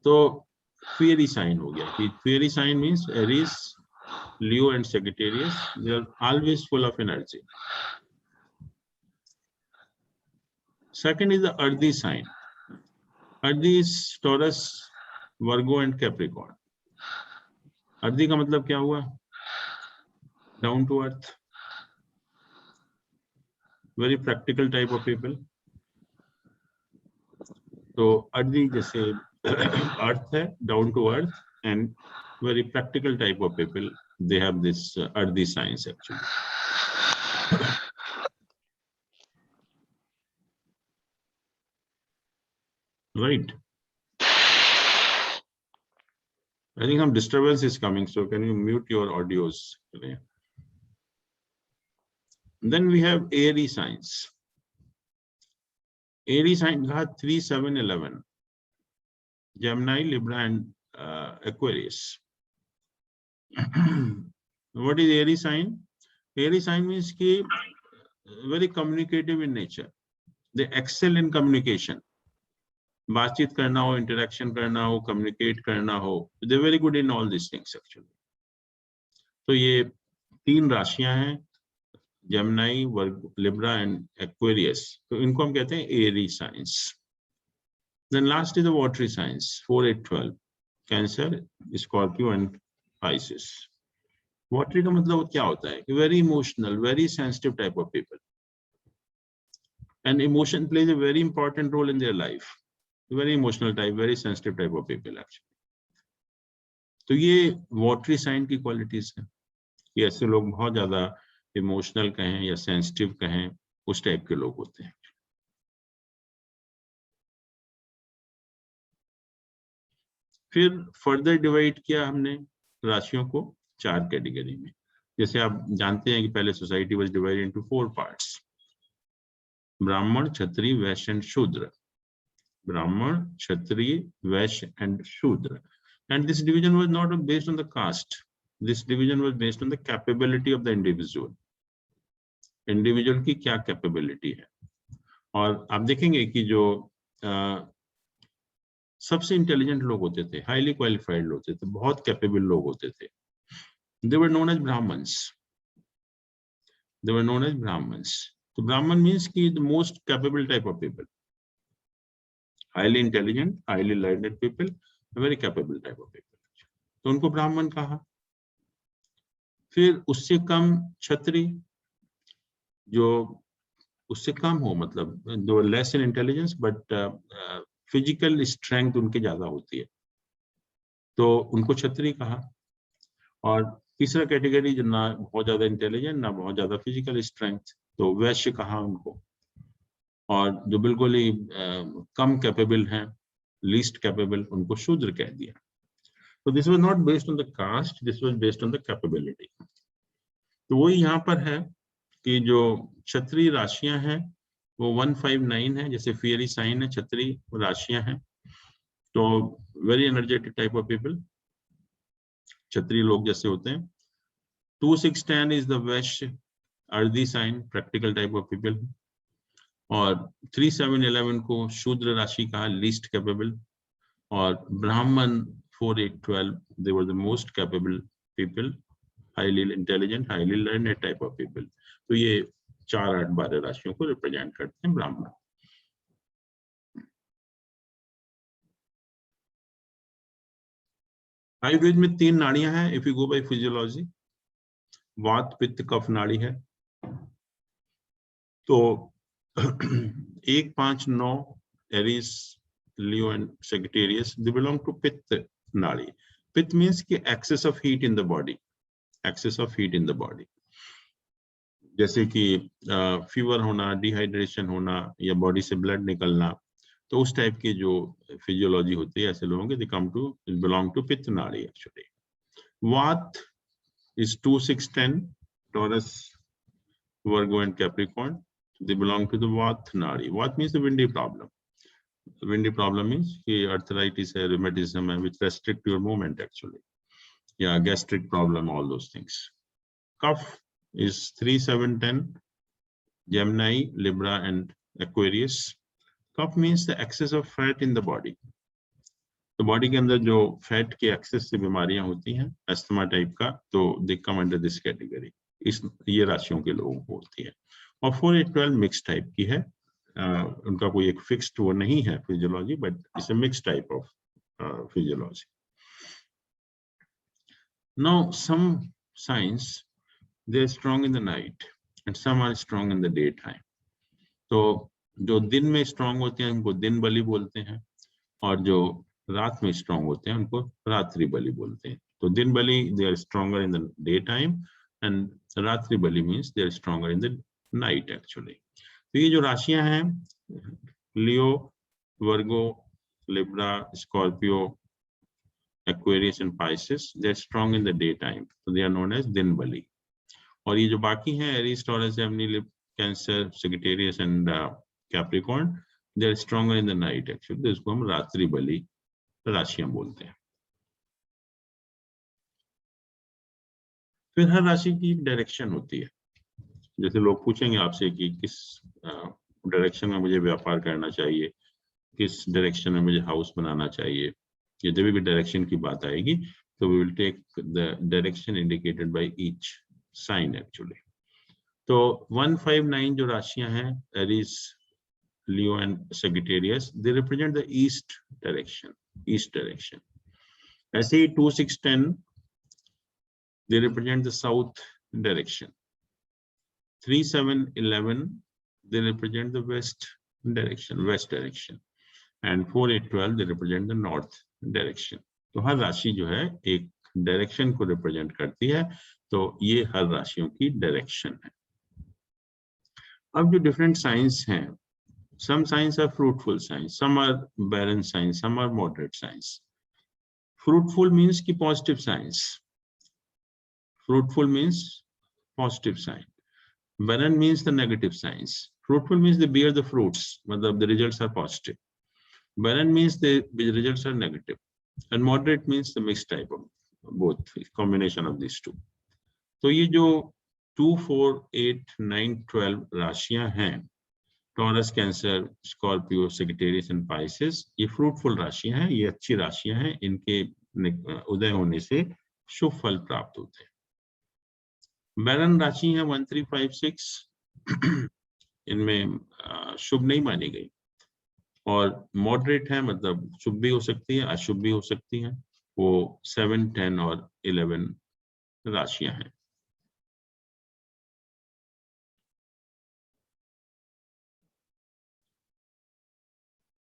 तो fiery sign हो गया कि fiery sign means Aries, Leo and Sagittarius, they are always full of energy. Second is the earthy sign. Earthy is Taurus, Virgo and Capricorn. earthy का मतलब क्या हुआ? Down to earth, very practical type of people. तो earthy जैसे earth है, down to earth and very practical type of people, they have this earthy signs actually. right? I think some disturbance is coming, so can you mute your audios? Then we have Aries signs. Aries sign got 3, 7, 11. Gemini, Libra, and Aquarius. What is Aries sign? Aries sign means कि very communicative in nature. They excel in communication. बातचीत करना हो, interaction करना हो, communicate करना हो, they're very good in all these things actually. तो ये 3 राशियां हैं, Gemini, Libra, and Aquarius. तो इनको हम कहते हैं Aries signs. Then last is the watery signs, 4, 8, 12. Cancer, Scorpio, and Pisces. Watery का मतलब क्या होता है? Very emotional, very sensitive type of people. And emotion plays a very important role in their life. Very emotional type, very sensitive type of people actually. तो ये watery sign की qualities हैं. ये ऐसे लोग बहुत ज़्यादा emotional कहें या sensitive कहें, उस type के लोग होते हैं. फिर further divide किया हमने राशियों को 4 कैटेगरी में. जैसे आप जानते हैं कि पहले society was divided into 4 parts. ब्राह्मण, क्षत्रिय, वैश्य and शूद्र. Brahman, Kshatriya, Vaishya, and Shudra. And this division was not based on the caste. This division was based on the capability of the individual. Individual की क्या capability है. और आप देखेंगे कि जो सबसे इंटेलिजेंट लोग होते थे, हाईली क्वालिफाइड लोग होते थे, बहुत कैपेबल लोग होते थे, they were known as Brahmins. They were known as Brahmins. So Brahman means कि the most capable type of people. Highly intelligent, highly learned people, very capable type of people. तो उनको ब्राह्मण कहा. फिर उससे कम क्षत्रिय, जो उससे कम हो, मतलब दो less in intelligence but physical strength उनके ज्यादा होती है, तो उनको क्षत्रिय कहा. और तीसरा कैटेगरी जो ना बहुत ज्यादा इंटेलिजेंट ना बहुत ज्यादा फिजिकल स्ट्रेंथ, तो वैश्य कहा उनको. और जो बिल्कुल ही कम कैपेबल हैं, लीस्ट कैपेबल, उनको शूद्र कह दिया. तो this was not based on the caste, this was based on the capability. तो वही यहाँ पर है कि जो क्षत्रिय राशियां हैं वो 159 है, जैसे फियरी साइन है, क्षत्रिय राशियां हैं. तो very energetic type of people, क्षत्रिय लोग जैसे होते हैं. 2, 6, 10 is the Vaishya, earthy sign, practical type of people. और 3, 7, 11 को शूद्र राशि कहा, लीस्ट कैपेबल. और ब्राह्मण 4, 8, 12 they were the most capable people, highly intelligent, highly learned type of people. तो ये 4, 8, 12 राशियों को रिप्रेजेंट करते हैं ब्राह्मण. आयुर्वेद में 3 नाड़ियां हैं. If you go by physiology, वात, पित्त, कफ नाड़ी है. तो 1, 5, 9 Aries, Leo and Sagittarius, they belong to पित्त नाड़ी. पित्त means कि excess of heat in the body, excess of heat in the body. जैसे कि फीवर होना, डिहाइड्रेशन होना, या बॉडी से ब्लड निकलना, तो उस टाइप की जो फिजियोलॉजी होती है ऐसे लोगों के, they come to belong to पित्त नाड़ी actually. वात is 2, 6, 10, Taurus, Virgo and Capricorn. They belong to the Vat Nadi. Vat means the windy problem. The windy problem means arthritis, rheumatism, which restrict your movement actually. Yeah, gastric problem, all those things. Kaph is 3, 7, 10, Gemini, Libra, and Aquarius. Kaph means the excess of fat in the body. तो body के अंदर जो fat के access से बीमारियां होती हैं, asthma type का, तो दे कम अंडर दिस कैटेगरी. इस ये राशियों के लोगों को होती है. और 4, 8, 12 मिक्स टाइप की है. उनका कोई एक फिक्स्ड वो नहीं है physiology, but it's a mix type of physiology. Now some signs they are strong in the night and some are strong in the day time. तो जो दिन में स्ट्रांग होते हैं उनको दिन बली बोलते हैं, और जो रात में स्ट्रांग होते हैं उनको रात्रि बली बोलते हैं. तो दिन बली they are stronger in the day time, and रात्रि बली means they are stronger in the night actually. तो ये जो राशियां हैं, लियो, वर्गो, Libra, Scorpio, Aquarius and Pisces, they're strong in the daytime, so they are known as दिन बली. और ये जो बाकी हैं Aries, Taurus, Gemini, Cancer, Sagittarius and Capricorn, they're stronger in the night actually. तो इसको हम रात्रि बली राशियां बोलते हैं. फिर हर राशि की एक डायरेक्शन होती है. जैसे लोग पूछेंगे आपसे कि किस डायरेक्शन में मुझे व्यापार करना चाहिए, किस डायरेक्शन में मुझे हाउस बनाना चाहिए. ये जब भी डायरेक्शन की बात आएगी तो we will take the direction indicated by each sign actually. तो 159 जो राशियां हैं Aries, Leo and Sagittarius, they represent the east direction. ऐसे ही 2, 6, 10 they represent the south direction. 3, 7, 11 they represent the west direction. And 4, 8, 12 they represent the north direction. तो हर राशि जो है एक डायरेक्शन को रिप्रेजेंट करती है. तो ये हर राशियों की डायरेक्शन है. अब जो डिफरेंट साइंस हैं, some signs are fruitful signs, some are barren signs, some are moderate signs. Fruitful means कि positive signs. Fruitful means positive sign. Barren means the negative signs. Fruitful means they bear the fruits, but the results are positive. Barren means the results are negative. And moderate means the mixed type of both, combination of these two. तो ये जो 2, 4, 8, 9, 12 राशियां हैं, taurus, cancer, Scorpio, Sagittarius and Pisces, ये fruitful राशियां हैं, ये अच्छी राशियां हैं. इनके उदय होने से शुभ फल प्राप्त होते हैं. बैरन राशि है 1, 3, 5, 6, इनमें शुभ नहीं मानी गई. और मॉडरेट है, मतलब शुभ भी हो सकती है, अशुभ भी हो सकती है. वो 7, 10 और 11 राशियां हैं.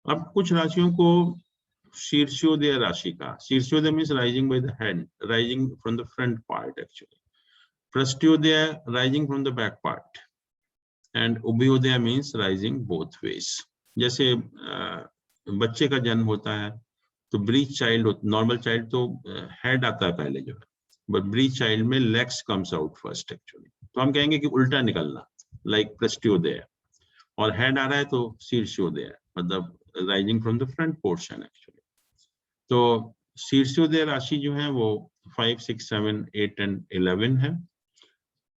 अब कुछ राशियों को शीर्षोदय राशि का, शीर्षोदय means rising by the head, rising from the front part actually. पृष्ठोदय rising from the back part. And उभयोदय मीन्स राइजिंग बोथ वेज. जैसे बच्चे का जन्म होता है तो ब्रीच चाइल्ड, नॉर्मल चाइल्ड तो हेड आता है पहले जो है, बट ब्रीच चाइल्ड में legs comes out first actually. तो हम कहेंगे कि उल्टा निकलना, लाइक पृष्ठोदय. और हेड आ रहा है तो शीर्षोदय, मतलब rising from the front portion actually. तो शीर्षोदय राशि जो है वो 5, 6, 7, 8 एंड 11 है.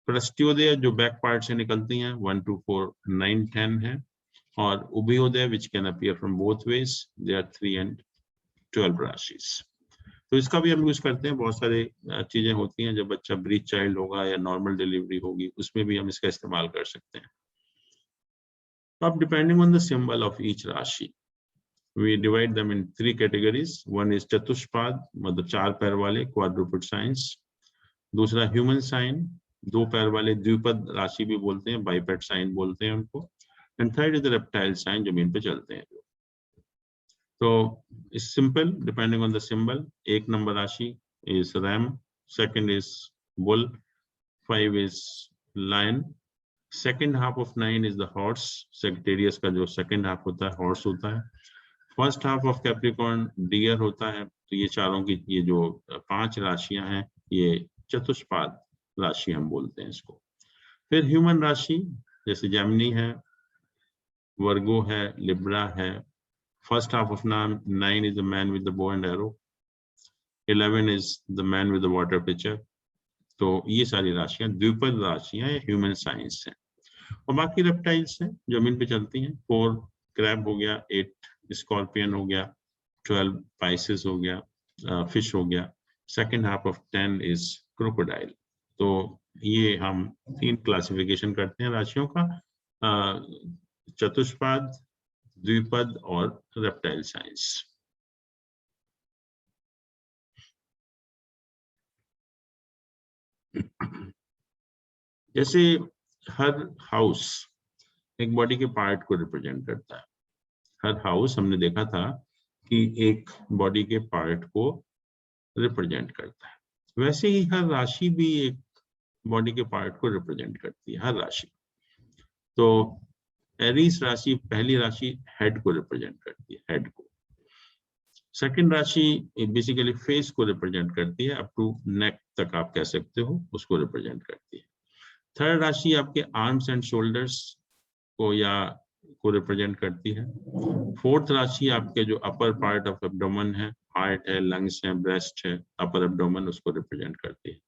पृष्ठोदय जो बैक पार्ट से निकलती हैं 1, 2, 4, 9, 10 है. और उभयोदय which can appear from both ways, they are 3 and 12 rashis. तो इसका भी हम यूज करते हैं. बहुत सारे चीजें होती हैं, जब बच्चा ब्रीच चाइल्ड होगा या नॉर्मल डिलीवरी होगी, उसमें भी हम इसका इस्तेमाल कर सकते हैं. अब depending on the symbol of each राशि, we divide them in 3 categories. One is चतुष्पाद, मतलब 4 पैर वाले क्वाड्रुपड साइंस. दूसरा ह्यूमन साइन, 2 पैर वाले द्विपद राशि भी बोलते हैं, बाइपेड साइन बोलते हैं उनको. And third is the reptile sign, जमीन पे चलते हैं. तो इस simple, depending on the symbol. 1 number राशि is ram, second is bull, 5 is lion, second half of 9 is the horse. Sagittarius का जो सेकंड हाफ होता है हॉर्स होता है. First half of Capricorn deer होता है. तो ये चारों की, ये जो 5 राशियां हैं, ये चतुष्पाद राशि हम बोलते हैं इसको. फिर ह्यूमन राशि, जैसे जेमिनी है, वर्गो है, लिब्रा है. First half of 9 is the man with the bow and arrow, 11 is the man with the water pitcher. तो ये सारी राशियां द्विपद राशियां ह्यूमन साइंस हैं. और बाकी रेप्टाइल्स हैं, जमीन पे चलती हैं. 4 क्रैब हो गया, 8 स्कॉर्पियन हो गया, 12 पाइसेस हो गया, फिश हो गया. Second half of 10 is crocodile. तो ये हम 3 क्लासिफिकेशन करते हैं राशियों का, चतुष्पाद, द्विपद और रेप्टाइल साइंस. जैसे हर हाउस एक बॉडी के पार्ट को रिप्रेजेंट करता है. हर हाउस हमने देखा था कि एक बॉडी के पार्ट को रिप्रेजेंट करता है. वैसे ही हर राशि भी एक बॉडी के पार्ट को रिप्रेजेंट करती है, हर राशि. तो एरीज राशि, पहली राशि हेड को रिप्रेजेंट करती है, हेड को. सेकंड राशि बेसिकली फेस को रिप्रेजेंट करती है, अप टू नेक तक आप कह सकते हो, उसको रिप्रेजेंट करती है। थर्ड राशि आपके आर्म्स एंड शोल्डर्स को को रिप्रेजेंट करती है। फोर्थ राशि आपके जो अपर पार्ट ऑफ एब्डोमेन है, हार्ट है, लंग्स है, ब्रेस्ट है, अपर एब्डोमेन, उसको रिप्रेजेंट करती है।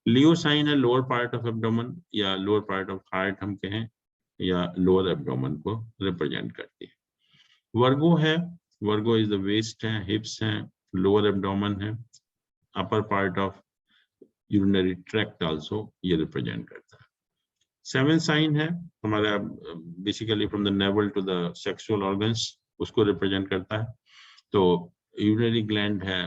लियो साइन है लोअर पार्ट ऑफ एब्डोमेन या लोअर पार्ट ऑफ हार्ट हम कहें, या लोअर एब्डोमेन को रिप्रेजेंट करती है। वर्गो है, वर्गो इज द वेस्ट है, हिप्स है, लोअर एब्डोमेन है, upper part of urinary tract also ये रिप्रेजेंट करता है। सेवन साइन है हमारा basically from the navel to the sexual organs, उसको रिप्रेजेंट करता है। तो यूरिनरी ग्लैंड है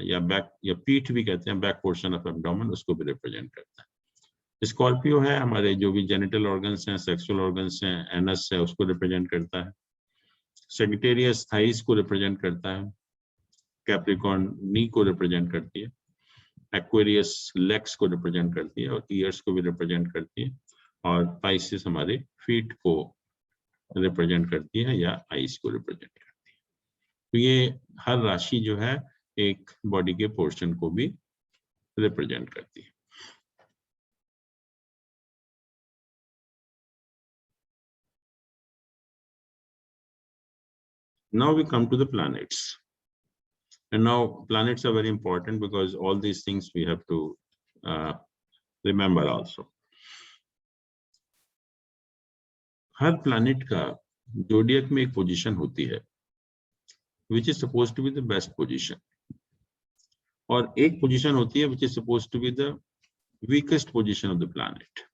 या बैक या पीठ भी कहते हैं, बैक पोर्शन ऑफ एब्डोमेन, उसको भी रिप्रेजेंट करता है। स्कॉर्पियो है हमारे जो भी जेनिटल ऑर्गन्स हैं, सेक्सुअल ऑर्गन्स हैं, एनस है, उसको रिप्रेजेंट करता है। सेजिटेरियस थाइस को रिप्रेजेंट करता है। कैप्रिकॉर्न नी को रिप्रेजेंट करती है। एक्वेरियस लेग्स को रिप्रेजेंट करती है और ईयर्स को भी रिप्रेजेंट करती है। और पाइसिस हमारे फीट को रिप्रेजेंट करती है या आइस को रिप्रेजेंट करती है। तो ये हर राशि जो है एक बॉडी के पोर्शन को भी रिप्रेजेंट करती है। Now we come to the planets. And now planets are very important because all these things we have to remember also. Her planet का जोडियक में एक पोजीशन होती है which is supposed to be the best position, और एक position होती है which is supposed to be the weakest position of the planet.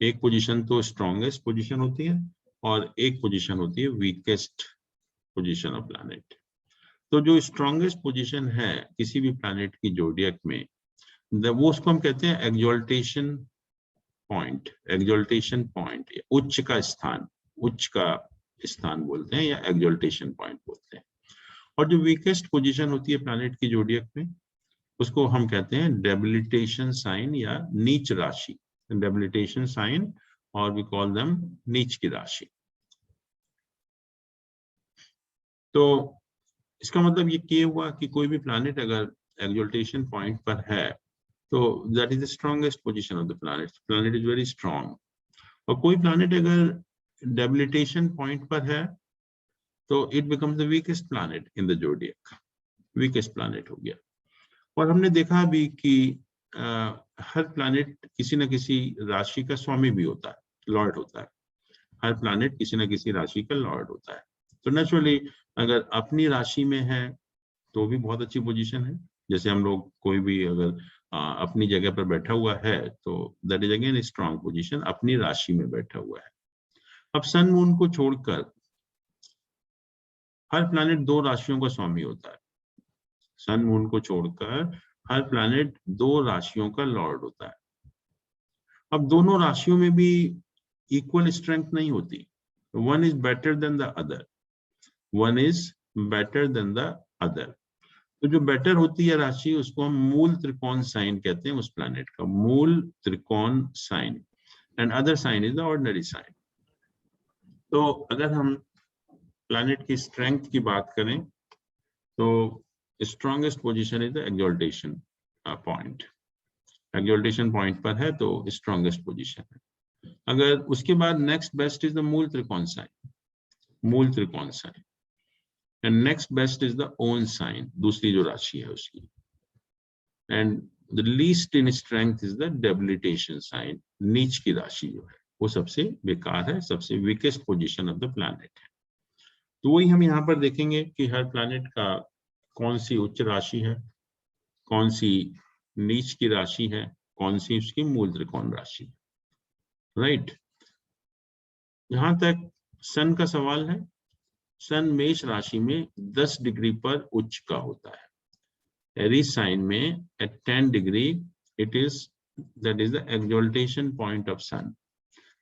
एक पोजीशन तो स्ट्रॉन्गेस्ट पोजीशन होती है और एक पोजीशन होती है वीकेस्ट पोजीशन ऑफ प्लैनेट। तो जो स्ट्रॉन्गेस्ट पोजीशन है किसी भी प्लैनेट की जोडियक में, वो उसको हम कहते हैं एक्सॉल्टेशन पॉइंट। एक्सॉल्टेशन पॉइंट उच्च का स्थान, उच्च का स्थान बोलते हैं या एक्सॉल्टेशन पॉइंट बोलते हैं। और जो वीकेस्ट पोजीशन होती है प्लैनेट की जोडियक में, उसको हम कहते हैं डेबिलिटेशन साइन या नीच राशि। डेबिलिटेशन साइन और वी कॉल देम नीच की राशि। तो इसका मतलब ये क्या हुआ कि कोई भी प्लैनेट अगर एक्सॉल्टेशन पॉइंट पर है तो that is the strongest position of the planet. Planet is very strong. और कोई प्लैनेट अगर डेबिलिटेशन पॉइंट पर है तो it becomes the weakest planet in the zodiac. Weakest planet हो गया। और हमने देखा भी कि हर प्लैनेट किसी न किसी राशि का स्वामी भी होता है, लॉर्ड होता है। हर प्लैनेट किसी न किसी राशि का लॉर्ड होता है। तो नेचुरली अगर अपनी राशि में है तो भी बहुत अच्छी पोजीशन है। जैसे हम लोग कोई भी अगर अपनी जगह पर बैठा हुआ है तो that is again strong position, अपनी राशि में बैठा हुआ है। अब सन मून को छोड़कर हर प्लैनेट दो राशियों का स्वामी होता है। सन मून को छोड़कर हर प्लैनेट दो राशियों का लॉर्ड होता है। अब दोनों राशियों में भी इक्वल स्ट्रेंथ नहीं होती। One is better than the other, one is better than the other. तो जो बेटर होती है राशि उसको हम मूल त्रिकोण साइन कहते हैं, उस प्लैनेट का मूल त्रिकोण sign, and other sign is the ordinary sign. तो अगर हम प्लैनेट की स्ट्रेंथ की बात करें तो strongest position is the exaltation point. Exaltation point पर है तो स्ट्रॉन्गेस्ट पोजीशन है। अगर उसके बाद नेक्स्ट बेस्ट इज द मूल त्रिकोण साइन, मूल त्रिकोण sign, and next best is the own sign, दूसरी जो राशि है उसकी, and the least in strength is the debilitation sign. नीच की राशि जो है वो सबसे बेकार है, सबसे weakest position of the planet है। तो वही हम यहाँ पर देखेंगे कि हर प्लैनेट का कौन सी उच्च राशि है, कौन सी नीच की राशि है, कौन सी उसकी मूल त्रिकोण राशि, राइट। जहां तक सन का सवाल है, सन मेष राशि में 10 डिग्री पर उच्च का होता है। एरीज साइन में at 10 degree it is, that is the exaltation point of sun.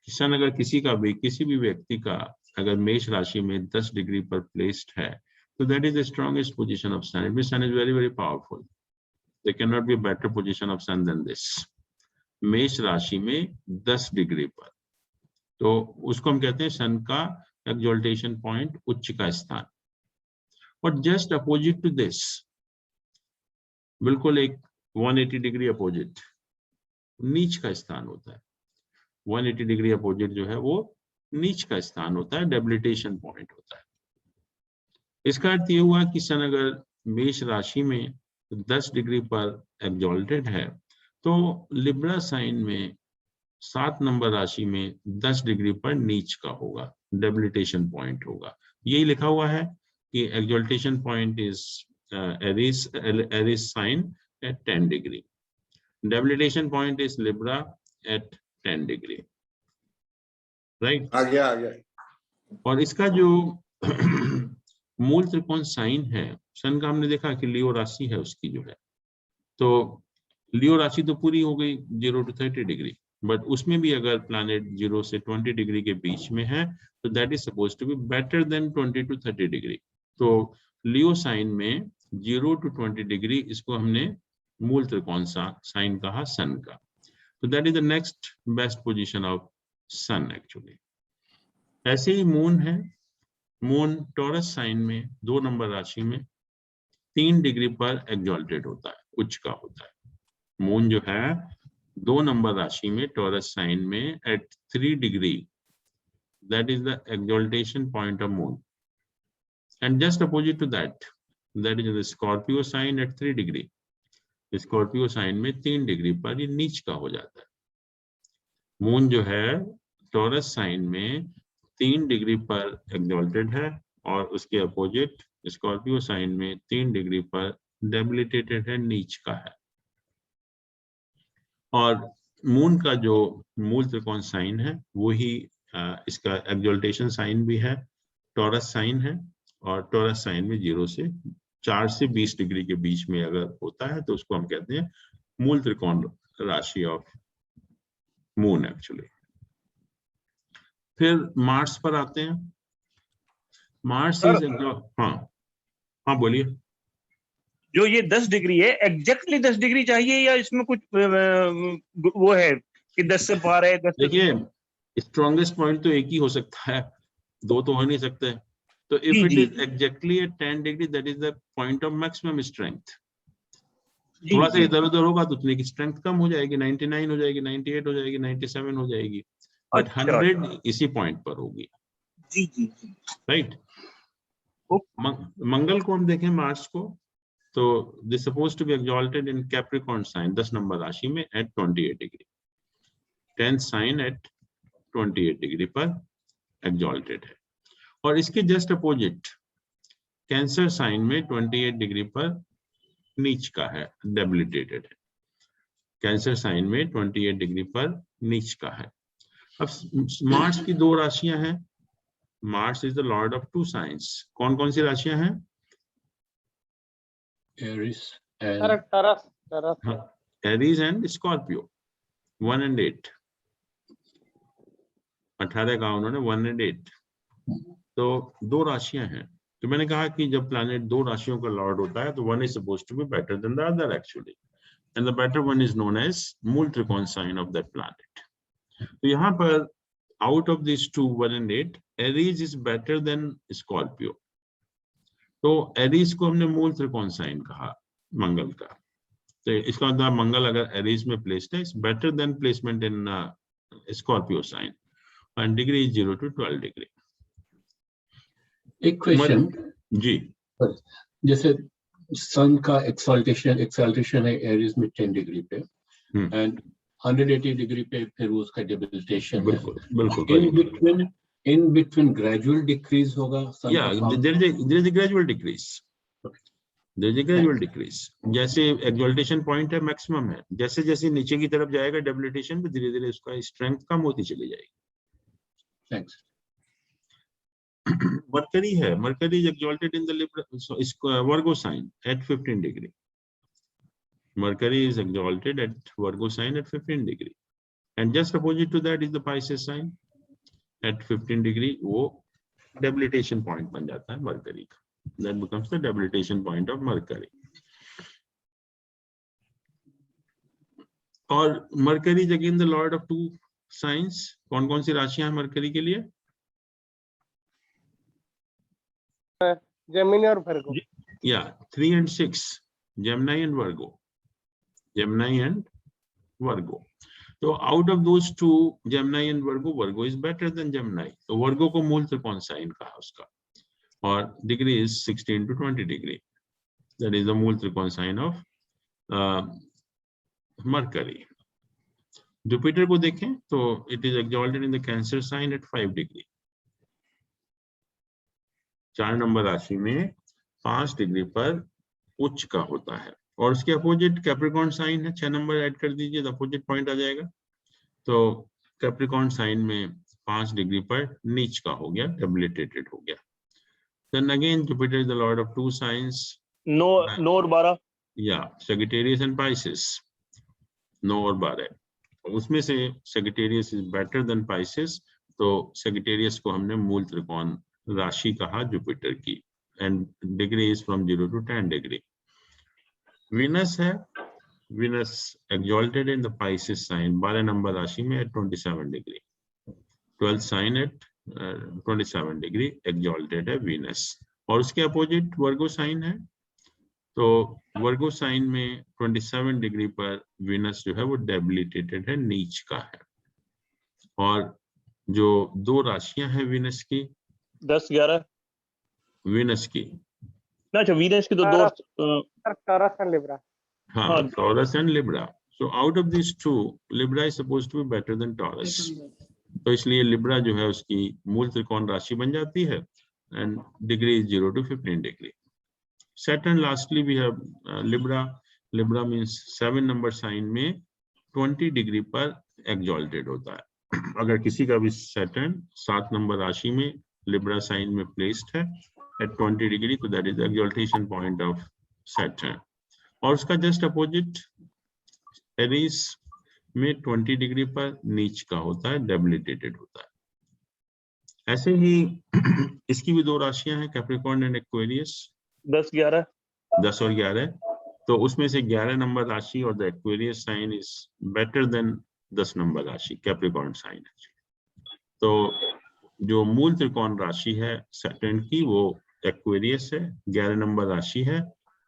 Sun अगर किसी भी व्यक्ति का अगर मेष राशि में 10 डिग्री पर प्लेस्ड है तो that is the strongest position of sun. It means sun is very very powerful. There can not be a better position of sun than this. मेष राशि में 10 डिग्री पर, तो उसको हम कहते हैं सन का एक्सॉल्टेशन पॉइंट, उच्च का स्थान। और जस्ट अपोजिट टू दिस, बिल्कुल एक 180 डिग्री अपोजिट नीच का स्थान होता है। 180 डिग्री अपोजिट जो है वो नीच का स्थान होता है, डेबिलिटेशन पॉइंट होता है। इसका अर्थ ये हुआ कि सन अगर मेष राशि में 10 डिग्री पर एग्जॉल्टेड है, तो लिब्रा साइन में 7 नंबर राशि में 10 डिग्री पर नीच का होगा, डेबिलिटेशन पॉइंट होगा। यही लिखा हुआ है कि exaltation point is Aries sign at 10 degree, debilitation point is Libra at 10 degree, right. आ गया। और इसका जो मूल त्रिकोण साइन है सन का, हमने देखा कि लियो राशि है उसकी जो है, तो लियो राशि तो पूरी हो गई 0 to 30 डिग्री, बट उसमें भी अगर प्लैनेट 0 से 20 डिग्री के बीच में है तो that is suppose to be better than 20 to 30 degree. तो लियो साइन में 0 to 20 डिग्री, इसको हमने मूल त्रिकोण साइन कहा सन का। तो that is the next best position of sun actually. ऐसे ही मून है, मून टॉरस साइन में 2 नंबर राशि में 3 डिग्री पर एक्सॉल्टेड होता है, उच्च का होता है। मून जो है 2 नंबर राशि में टॉरस साइन में at 3 degree, that is the exaltation point of moon, and just opposite to that is the Scorpio sign at 3 degree. Scorpio sign में 3 डिग्री पर ये नीच का हो जाता है। मून जो है टॉरस साइन में 3 डिग्री पर एक्सॉल्टेड है और उसके अपोजिट स्कॉर्पियो साइन में 3 डिग्री पर डेबिलिटेटेड है, नीच का है। और मून का जो मूल त्रिकोण साइन है वो ही इसका एक्सॉल्टेशन साइन भी है, टॉरस साइन है, और टॉरस साइन में 4 से 20 डिग्री के बीच में अगर होता है तो उसको हम कहते हैं मूल त्रिकोण राशि ऑफ मून एक्चुअली। फिर मार्स पर आते हैं। मार्स इज हाँ बोलिए। जो ये 10 डिग्री है, एग्जैक्टली 10 डिग्री चाहिए या इसमें कुछ वो है कि 10 से 12 10? देखिए, स्ट्रॉन्गेस्ट पॉइंट तो एक ही हो सकता है, 2 तो हो नहीं सकते। तो if it is exactly at 10 degree, that is the point of maximum strength. थोड़ा सा इधर उधर होगा तो उतनी की स्ट्रेंथ कम हो जाएगी, 99 हो जाएगी, 98 हो जाएगी, 97 हो जाएगी, बट 100 इसी पॉइंट पर होगी। जी जी राइट। मंगल को हम देखें, मार्स को, तो this suppose to be exalted in Capricorn sign 10 number राशि में at 28 degree, 10th sign at 28 degree पर एक्सॉल्टेड है। और इसके जस्ट अपोजिट कैंसर साइन में 28 डिग्री पर नीच का है, डेबिलिटेटेड है। कैंसर साइन में 28 डिग्री पर नीच का है। अब मार्स की 2 राशियां हैं। Mars is the lord of 2 science. कौन कौन सी राशियां हैं? Aries and Scorpio, 1 and 8। 18 का उन्होंने 1 and 8, तो 2 राशियां हैं। तो मैंने कहा कि जब प्लैनेट 2 राशियों का लॉर्ड होता है तो one is supposed to be better than the other actually, and the better one is known as mool त्रिकोण साइन ऑफ दैट प्लैनेट। तो यहाँ पर out of this 2 1 and 8, Aries is better than Scorpio. तो Aries को हमने मूल त्रिकोण sign कहा मंगल का। तो इसका मतलब मंगल अगर एरीज में प्लेस्ड है, it's better than placement in Scorpio sign, and degree is 0 to 12 degree. एक क्वेश्चन जी, जैसे सन का एक्सल्टेशन है एरीज में 10 डिग्री पे एंड 180 डिग्री पे फिर उसका डेबिलिटेशन। बिल्कुल इन बिटवीन ग्रेजुअल डिक्रीज होगा। there is a gradual decrease. There is a gradual decrease. जैसे एक्सॉल्टेशन पॉइंट है, मैक्सिमम है, जैसे जैसे नीचे की तरफ जाएगा डेबिलिटेशन पे, धीरे धीरे उसका स्ट्रेंथ कम होती चली जाएगी। थैंक्स। Mercury है, Mercury is exalted in the Virgo sign at 15 degree. Mercury is exalted at Virgo sign at 15 degree, and just opposite to that is the Pisces sign at 15 degree. वो debilitation point बन जाता है Mercury का. That becomes the debilitation point of Mercury. और Mercury is again the lord of 2 signs. कौन कौन सी राशियां हैं Mercury के लिए? Gemini or Virgo. Yeah, 3 and 6, Gemini and Virgo. Gemini and Virgo. So out of those two, Gemini and Virgo, Virgo is better than Gemini. So Virgo को मूल त्रिकोण sign कहा उसका, और degree is 16 to 20 degree. That is the मूल त्रिकोण sign of Mercury. Jupiter को देखें तो it is exalted in the Cancer sign at 5 degree. 4 number राशि में 5 डिग्री पर उच्च का होता है, और उसके अपोजिट कैप्रिकॉर्न साइन है, 6 नंबर ऐड कर दीजिए, अपोजिट पॉइंट आ जाएगा। तो कैप्रिकॉर्न साइन में 5 डिग्री पर नीच का हो गया, डेबिलिटेटेड हो गया। Then again Jupiter is the lord of 2 signs, no और 12, या Sagittarius and Pisces, 9 और 12, उसमें से Sagittarius is better than Pisces, तो Sagittarius को हमने मूल त्रिकोण राशि कहा जुपिटर की, and degree is from 0 to 10 degree. Venus है, Venus exalted in the Pisces sign, 12 number राशि में at 27 degree, 12th sign at 27 degree exalted है Venus, और उसके अपोजिट वर्गो साइन है, तो वर्गो साइन में 27 डिग्री पर Venus जो है वो डेबिलिटेटेड है, नीच का है। और जो 2 राशियां हैं Venus की, 10-11, Venus की, अच्छा वीनस की तो 2 Taurus and Libra. हाँ, Taurus and Libra. So out of these two, Libra is supposed to be better than Taurus. तो इसलिए Libra जो है उसकी मूल त्रिकोण राशि बन जाती है, and degree is 0 to 15 degree. Saturn lastly we have Libra. Libra means 7 number sign में 20 डिग्री पर exalted होता है। अगर किसी का भी Saturn 7 नंबर राशि में Libra sign में placed है at 20 degree, तो that is the exaltation point of Saturn. और उसका just opposite Aries में 20 डिग्री पर नीच का होता है, debilitated होता है। ऐसे ही इसकी भी 2 राशियां हैं, कैप्रिकॉर्न एंड एक्वेरियस, 10-11, 10 और 11, तो उसमें से 11 नंबर राशि और the Aquarius sign is better than 10 number राशि, कैप्रिकॉर्न साइन। तो जो मूल त्रिकोण राशि है सैटर्न की वो एक्वेरियस है, 11 नंबर राशि है,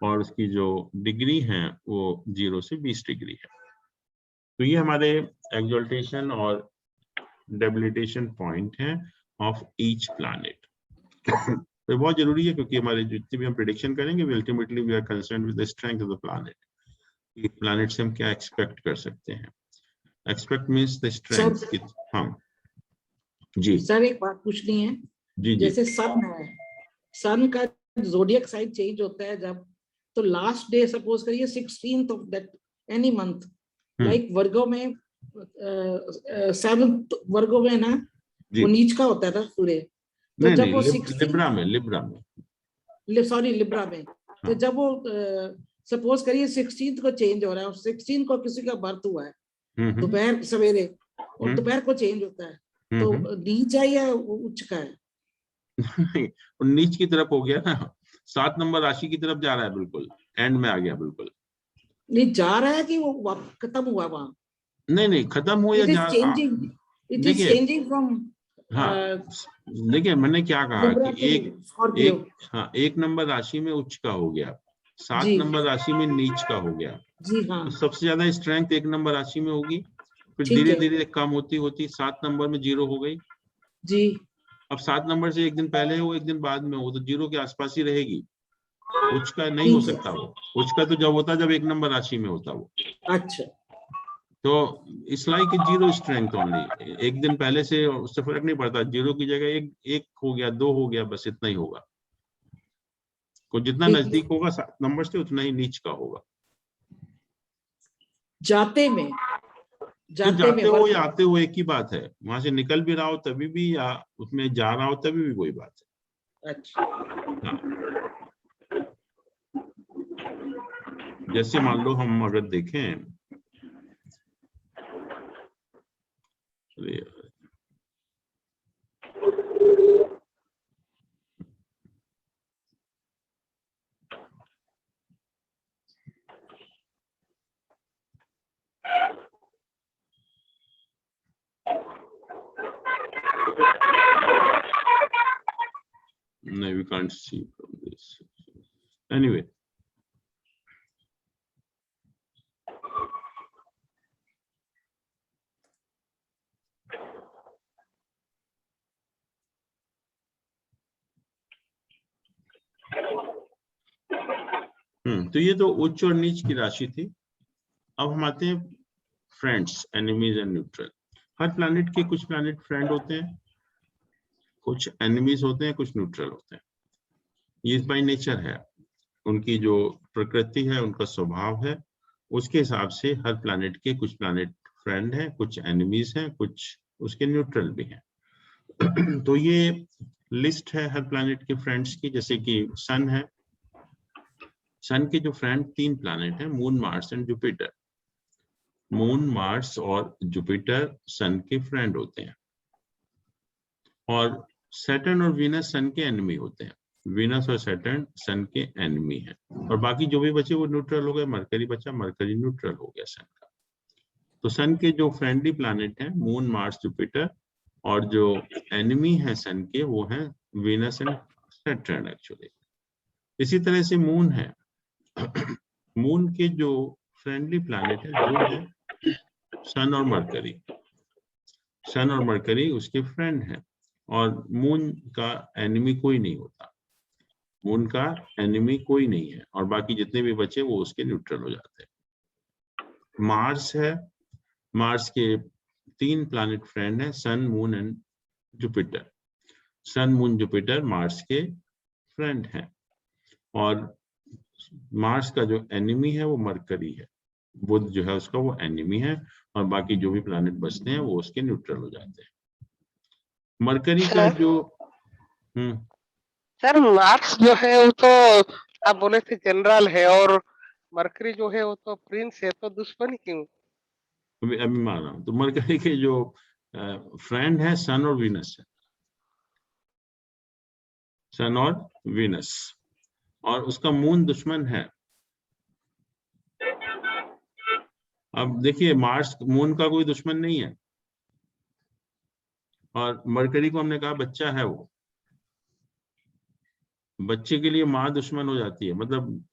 और उसकी जो डिग्री है वो 0 से 20 डिग्री है। तो ये हमारे एक्सल्टेशन और डेबिलिटेशन पॉइंट हैं ऑफ ईच प्लैनेट। तो बहुत जरूरी है, क्योंकि हमारे जितने भी हम प्रेडिक्शन करेंगे ultimately we are concerned with the strength of the planet. ये प्लैनेट से हम क्या एक्सपेक्ट कर सकते हैं, एक्सपेक्ट मींस द स्ट्रेंथ। हाँ जी सर, एक बात पूछनी है। जी जी, जैसे सन है, सन का ज़ोडिएक साइन चेंज होता है जब, तो लास्ट डे सपोज करिए 16th of that any month, like Virgo में 7th वर्गो में ना वो नीच का होता है ना सूर्य, तो नहीं जब नहीं, वो लिब्रा में लिब्रा में, तो जब वो सपोज करिए 16th को चेंज हो रहा है, और 16 को किसी का बर्थ हुआ है दोपहर सवेरे, और दोपहर को चेंज होता है, तो नीच है या उच्च का है? नीच की तरफ हो गया ना, 7 नंबर राशि की तरफ जा रहा है, बिल्कुल एंड में आ गया। बिल्कुल नहीं जा रहा है कि वो खत्म हुआ वहां? नहीं नहीं, खत्म हो या जा, इट इज चेंजिंग फ्रॉम। हाँ देखिए, मैंने क्या कहा कि एक नंबर राशि में उच्च का हो गया, 7 नंबर राशि में नीच का हो गया। जी हाँ, तो सबसे ज्यादा स्ट्रेंथ 1 नंबर राशि में होगी, फिर धीरे धीरे कम होती होती 7 नंबर में 0 हो गई जी। अब 7 नंबर से एक दिन पहले हो एक दिन बाद में हो, तो 0 के आसपास ही रहेगी, उच्च का नहीं हो सकता वो। उच्च का तो जब होता जब 1 नंबर राशि में होता वो। अच्छा, तो इट्स लाइक 0 स्ट्रेंथ ओनली, एक दिन पहले से उससे फर्क नहीं पड़ता, 0 की जगह एक हो गया, 2 हो गया, बस इतना ही होगा। को जितना नजदीक होगा 7 नंबर से उतना ही नीच का होगा। जाते हो या आते हो एक ही बात है, वहां से निकल भी रहा हो तभी भी, या उसमें जा रहा हो तभी भी वही बात है। अच्छा हाँ, जैसे मान लो हम अगर देखें, no, we can't see from this. Anyway, तो ये तो उच्च और नीच की राशि थी। अब हम आते हैं friends, enemies and neutral. Her planet के कुछ प्लैनेट फ्रेंड होते हैं, कुछ एनिमीज होते हैं, कुछ न्यूट्रल होते हैं। ये बाय नेचर है, उनकी जो प्रकृति है, उनका स्वभाव है, उसके हिसाब से हर प्लैनेट के कुछ प्लैनेट फ्रेंड हैं, कुछ एनिमीज हैं, कुछ उसके न्यूट्रल भी हैं। तो ये लिस्ट है हर प्लैनेट के फ्रेंड्स की। जैसे कि सन है, सन के जो फ्रेंड 3 प्लैनेट हैं, moon, Mars and Jupiter. Moon, Mars और जुपिटर सन के फ्रेंड होते हैं। और सैटर्न और वीनस सन के एनिमी होते हैं। वीनस और सैटर्न सन के एनिमी हैं। और बाकी जो भी बचे वो न्यूट्रल हो गए। मरकरी बचा, मरकरी न्यूट्रल हो गया सन का। तो सन के जो फ्रेंडली प्लैनेट हैं, मून, मार्स, जुपिटर, और जो एनिमी है सन के वो हैं वीनस एंड सैटर्न एक्चुअली। इसी तरह से मून है। मून के जो फ्रेंडली प्लैनेट है वो है सन और मरकरी। सन और मरकरी उसके फ्रेंड हैं। और मून का एनिमी कोई नहीं होता, मून का एनिमी कोई नहीं है। और बाकी जितने भी बचे वो उसके न्यूट्रल हो जाते हैं। मार्स है, मार्स के 3 प्लैनेट फ्रेंड हैं, sun, moon and Jupiter. Sun, moon, Jupiter Mars के फ्रेंड हैं। और मार्स का जो एनिमी है वो मरकरी है। बुध जो है उसका वो एनिमी है। और बाकी जो भी प्लैनेट बचते हैं वो उसके न्यूट्रल हो जाते हैं। मरकरी का जो सर मार्क्स जो है वो तो आप बोले थे जनरल है, और मरकरी जो है वो तो प्रिंस है, तो दुश्मनी क्यों? अभी मान रहा हूँ। तो मरकरी के जो फ्रेंड है सन और वीनस है, सन और वीनस। और उसका मून दुश्मन है। अब देखिए, मार्स मून का कोई दुश्मन नहीं है। और मरकरी को हमने कहा बच्चा है, वो बच्चे के लिए माँ दुश्मन हो जाती है। मतलब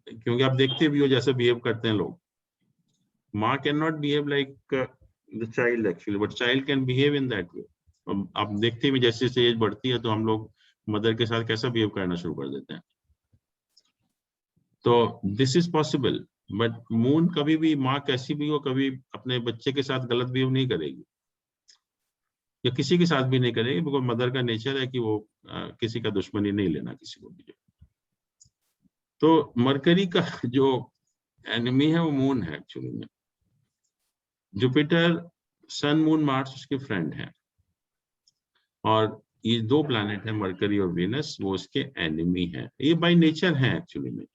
क्योंकि आप देखते भी हो जैसे बिहेव करते हैं लोग। माँ can not behave like the child actually, but child can behave in that way. आप देखते भी जैसे जैसे एज बढ़ती है तो हम लोग मदर के साथ कैसा बिहेव करना शुरू कर देते हैं। तो this is possible. But moon कभी भी, माँ कैसी भी हो, कभी अपने बच्चे के साथ गलत बिहेव नहीं करेगी, या किसी के साथ भी नहीं करेगी। बिकॉज मदर का नेचर है कि वो किसी का दुश्मनी नहीं लेना किसी को भी। तो मरकरी का जो एनिमी है वो मून है एक्चुअली में। जुपिटर, सन, मून, मार्स उसके फ्रेंड हैं। और ये 2 प्लैनेट है मरकरी और वीनस, वो उसके एनिमी हैं। ये बाय नेचर है एक्चुअली में।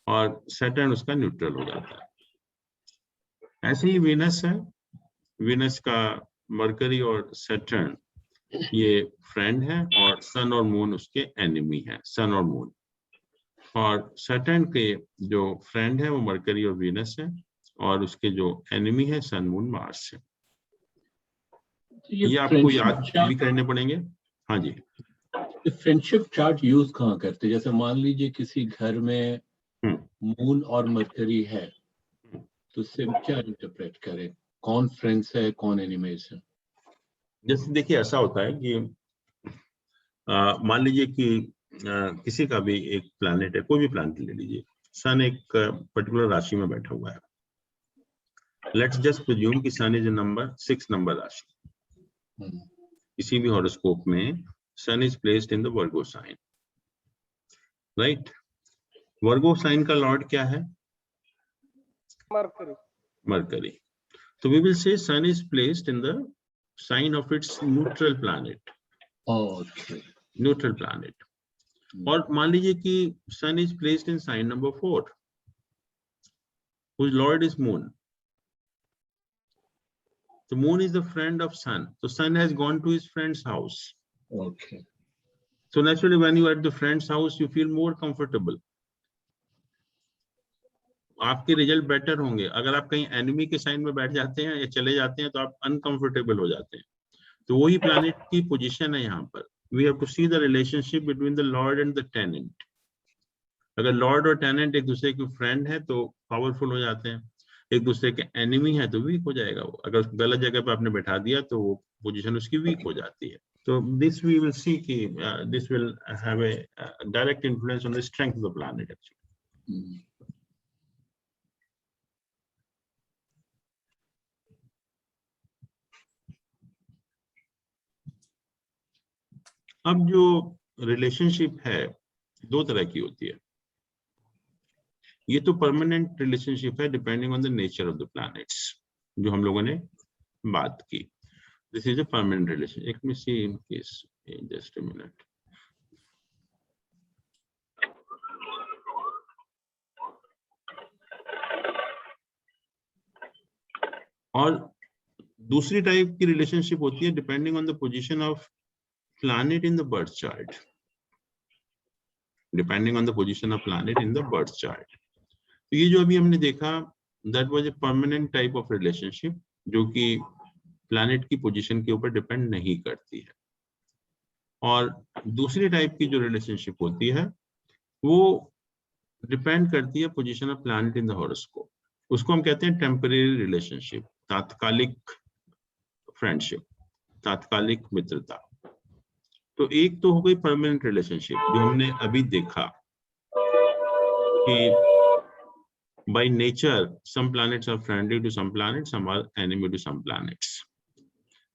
और सैटर्न उसका न्यूट्रल हो जाता है। ऐसे ही वीनस है, वीनस का मरकरी और सैटर्न ये फ्रेंड है। और सन और मून उसके एनिमी है, सन और मून। और सैटर्न के जो फ्रेंड है वो मरकरी और वीनस है। और उसके जो एनिमी है सन, मून, मार्स है। ये आपको याद भी करने पड़ेंगे। हाँ जी। फ्रेंडशिप चार्ट यूज कहाँ करते? जैसे मान लीजिए किसी घर में मून और मरकरी है, तो उससे क्या इंटरप्रेट करें? कौन फ्रेंड्स है, कौन एनिमीज है? जैसे देखिए, ऐसा होता है कि मान लीजिए कि किसी का भी एक प्लैनेट है, कोई भी प्लैनेट ले लीजिए। सन एक पर्टिकुलर राशि में बैठा हुआ है। लेट्स जस्ट प्रिज्यूम कि सन इज नंबर 6 नंबर राशि। किसी भी हॉरोस्कोप में sun is placed in the Virgo sign, right? Virgo sign का लॉर्ड क्या है? मरकरी। मरकरी। तो we will say sun is placed in the sign of its neutral planet. Okay, neutral planet. और मान लीजिए कि sun is placed in sign number 4, whose lord is moon. The moon is the friend of sun. So sun has gone to his friend's house. Okay. So naturally, when you are at the friend's house, you feel more comfortable. आपके result better होंगे। अगर आप कहीं enemy के sign में बैठ जाते हैं या चले जाते हैं तो आप अनकंफर्टेबल हो जाते हैं। तो वही प्लैनेट की पोजीशन है यहाँ पर। We have to see the relationship between the lord and the tenant. अगर लॉर्ड और टेनेंट एक दूसरे के फ्रेंड है तो पावरफुल हो जाते हैं, एक दूसरे के एनिमी है तो वीक हो जाएगा वो। अगर उसको गलत जगह पे आपने बैठा दिया तो वो पोजीशन उसकी वीक हो जाती है। तो दिस वी विल सी कि this will have a direct influence on the strength of the planet actually. अब जो रिलेशनशिप है दो तरह की होती है। ये तो परमानेंट रिलेशनशिप है depending on the nature of the planets, जो हम लोगों ने बात की। This is a permanent relation. एक में see in case, just a minute. और दूसरी टाइप की रिलेशनशिप होती है depending on the position of planet in the birth chart, depending on the position of planet in the birth chart. तो ये जो अभी हमने देखा, that was a permanent type of relationship, जो कि प्लैनेट की पोजीशन के ऊपर डिपेंड नहीं करती है। और दूसरी टाइप की जो रिलेशनशिप होती है वो डिपेंड करती है position of planet in the horoscope. उसको हम कहते हैं टेम्परेरी रिलेशनशिप, तात्कालिक फ्रेंडशिप, तात्कालिक मित्रता। तो एक तो हो गई परमानेंट रिलेशनशिप जो हमने अभी देखा कि by nature some planets are friendly to some planets, some are enemy to some planets.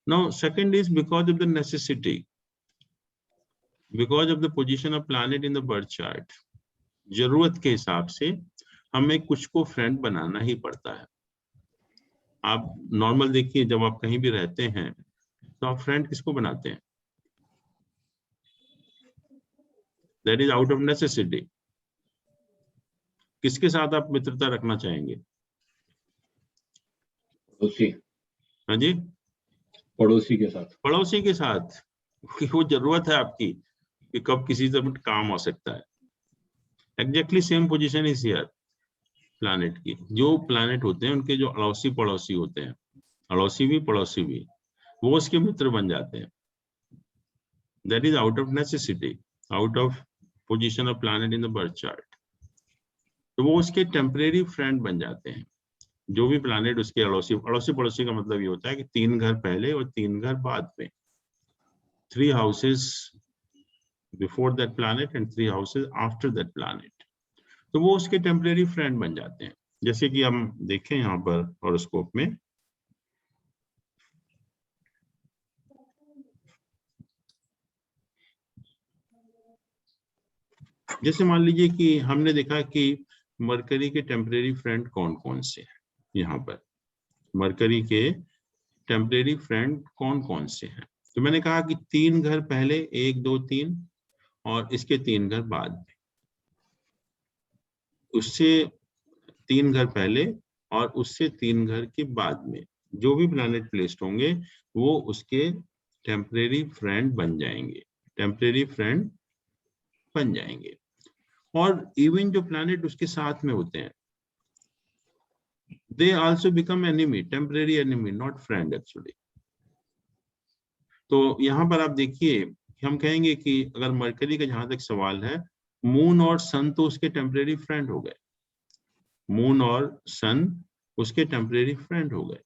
Now second is because of the necessity, because of the position of planet in the birth chart, जरूरत के हिसाब से हमें कुछ को friend बनाना ही पड़ता है। आप नॉर्मल देखिए, जब आप कहीं भी रहते हैं तो आप फ्रेंड किसको बनाते हैं? That is out of necessity. किसके साथ आप मित्रता रखना चाहेंगे? पड़ोसी। हाँ जी, पड़ोसी के साथ। पड़ोसी के साथ, वो जरूरत है आपकी कि कब किसी से काम हो सकता है। Exactly same position is here planet की। जो प्लैनेट होते हैं उनके जो अड़ोसी पड़ोसी होते हैं, अड़ोसी भी पड़ोसी भी, वो उसके मित्र बन जाते हैं। That is out of necessity, out of position of planet in the birth chart. तो वो उसके टेम्परेरी फ्रेंड बन जाते हैं। जो भी प्लैनेट उसके अड़ोसी, अड़ोसी पड़ोसी का मतलब ये होता है कि 3 घर पहले और 3 घर बाद में, 3 houses before that planet and 3 houses after that planet, तो वो उसके टेम्परेरी फ्रेंड बन जाते हैं। जैसे कि हम देखें यहाँ पर हॉरोस्कोप में, जैसे मान लीजिए कि हमने देखा कि मरकरी के टेम्परेरी फ्रेंड कौन कौन से हैं। यहाँ पर मरकरी के टेम्परेरी फ्रेंड कौन कौन से हैं, तो मैंने कहा कि 3 घर पहले, 1 2 3, और इसके 3 घर बाद में, उससे 3 घर पहले और उससे 3 घर के बाद में जो भी प्लैनेट प्लेस्ड होंगे वो उसके टेम्परेरी फ्रेंड बन जाएंगे, टेम्परेरी फ्रेंड बन जाएंगे। और इवन जो प्लैनेट उसके साथ में होते हैं, they also become enemy, temporary enemy, not friend actually. तो यहाँ पर आप देखिए, हम कहेंगे कि अगर मरकरी का जहां तक सवाल है, मून और सन तो उसके टेम्परेरी फ्रेंड हो गए, मून और सन उसके टेम्परेरी फ्रेंड हो गए,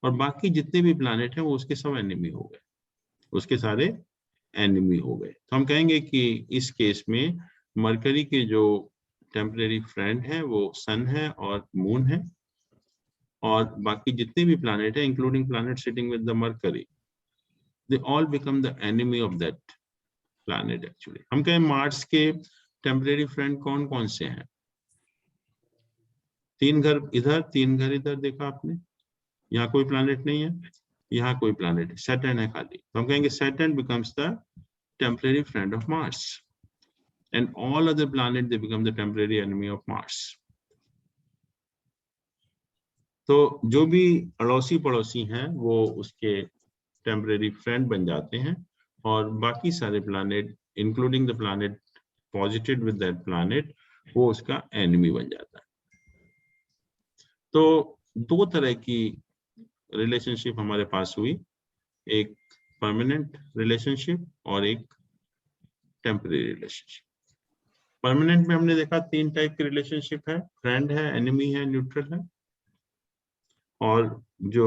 और बाकी जितने भी प्लैनेट हैं वो उसके सब एनिमी हो गए, उसके सारे एनिमी हो गए। तो हम कहेंगे कि इस केस में मरकरी के जो टेम्परेरी फ्रेंड हैं वो सन है और मून है, और बाकी जितने भी प्लैनेट हैं including planet sitting with the mercury, they all become the enemy of that planet actually. हम कहें मार्स के टेम्परेरी फ्रेंड कौन कौन से हैं? 3 घर इधर, 3 घर इधर, देखा आपने? यहाँ कोई प्लैनेट नहीं है, यहाँ कोई प्लैनेट है, सैटर्न है खाली। तो हम कहेंगे Saturn becomes the temporary friend of Mars, and all other planets they become the temporary enemy of Mars. तो जो भी अड़ोसी पड़ोसी हैं वो उसके टेम्परेरी फ्रेंड बन जाते हैं, और बाकी सारे planet including the planet posited with that planet वो उसका एनिमी बन जाता है। तो 2 तरह की रिलेशनशिप हमारे पास हुई, एक परमानेंट रिलेशनशिप और एक टेम्परेरी रिलेशनशिप। परमानेंट में हमने देखा 3 टाइप के रिलेशनशिप है, फ्रेंड है, एनिमी है, न्यूट्रल है। और जो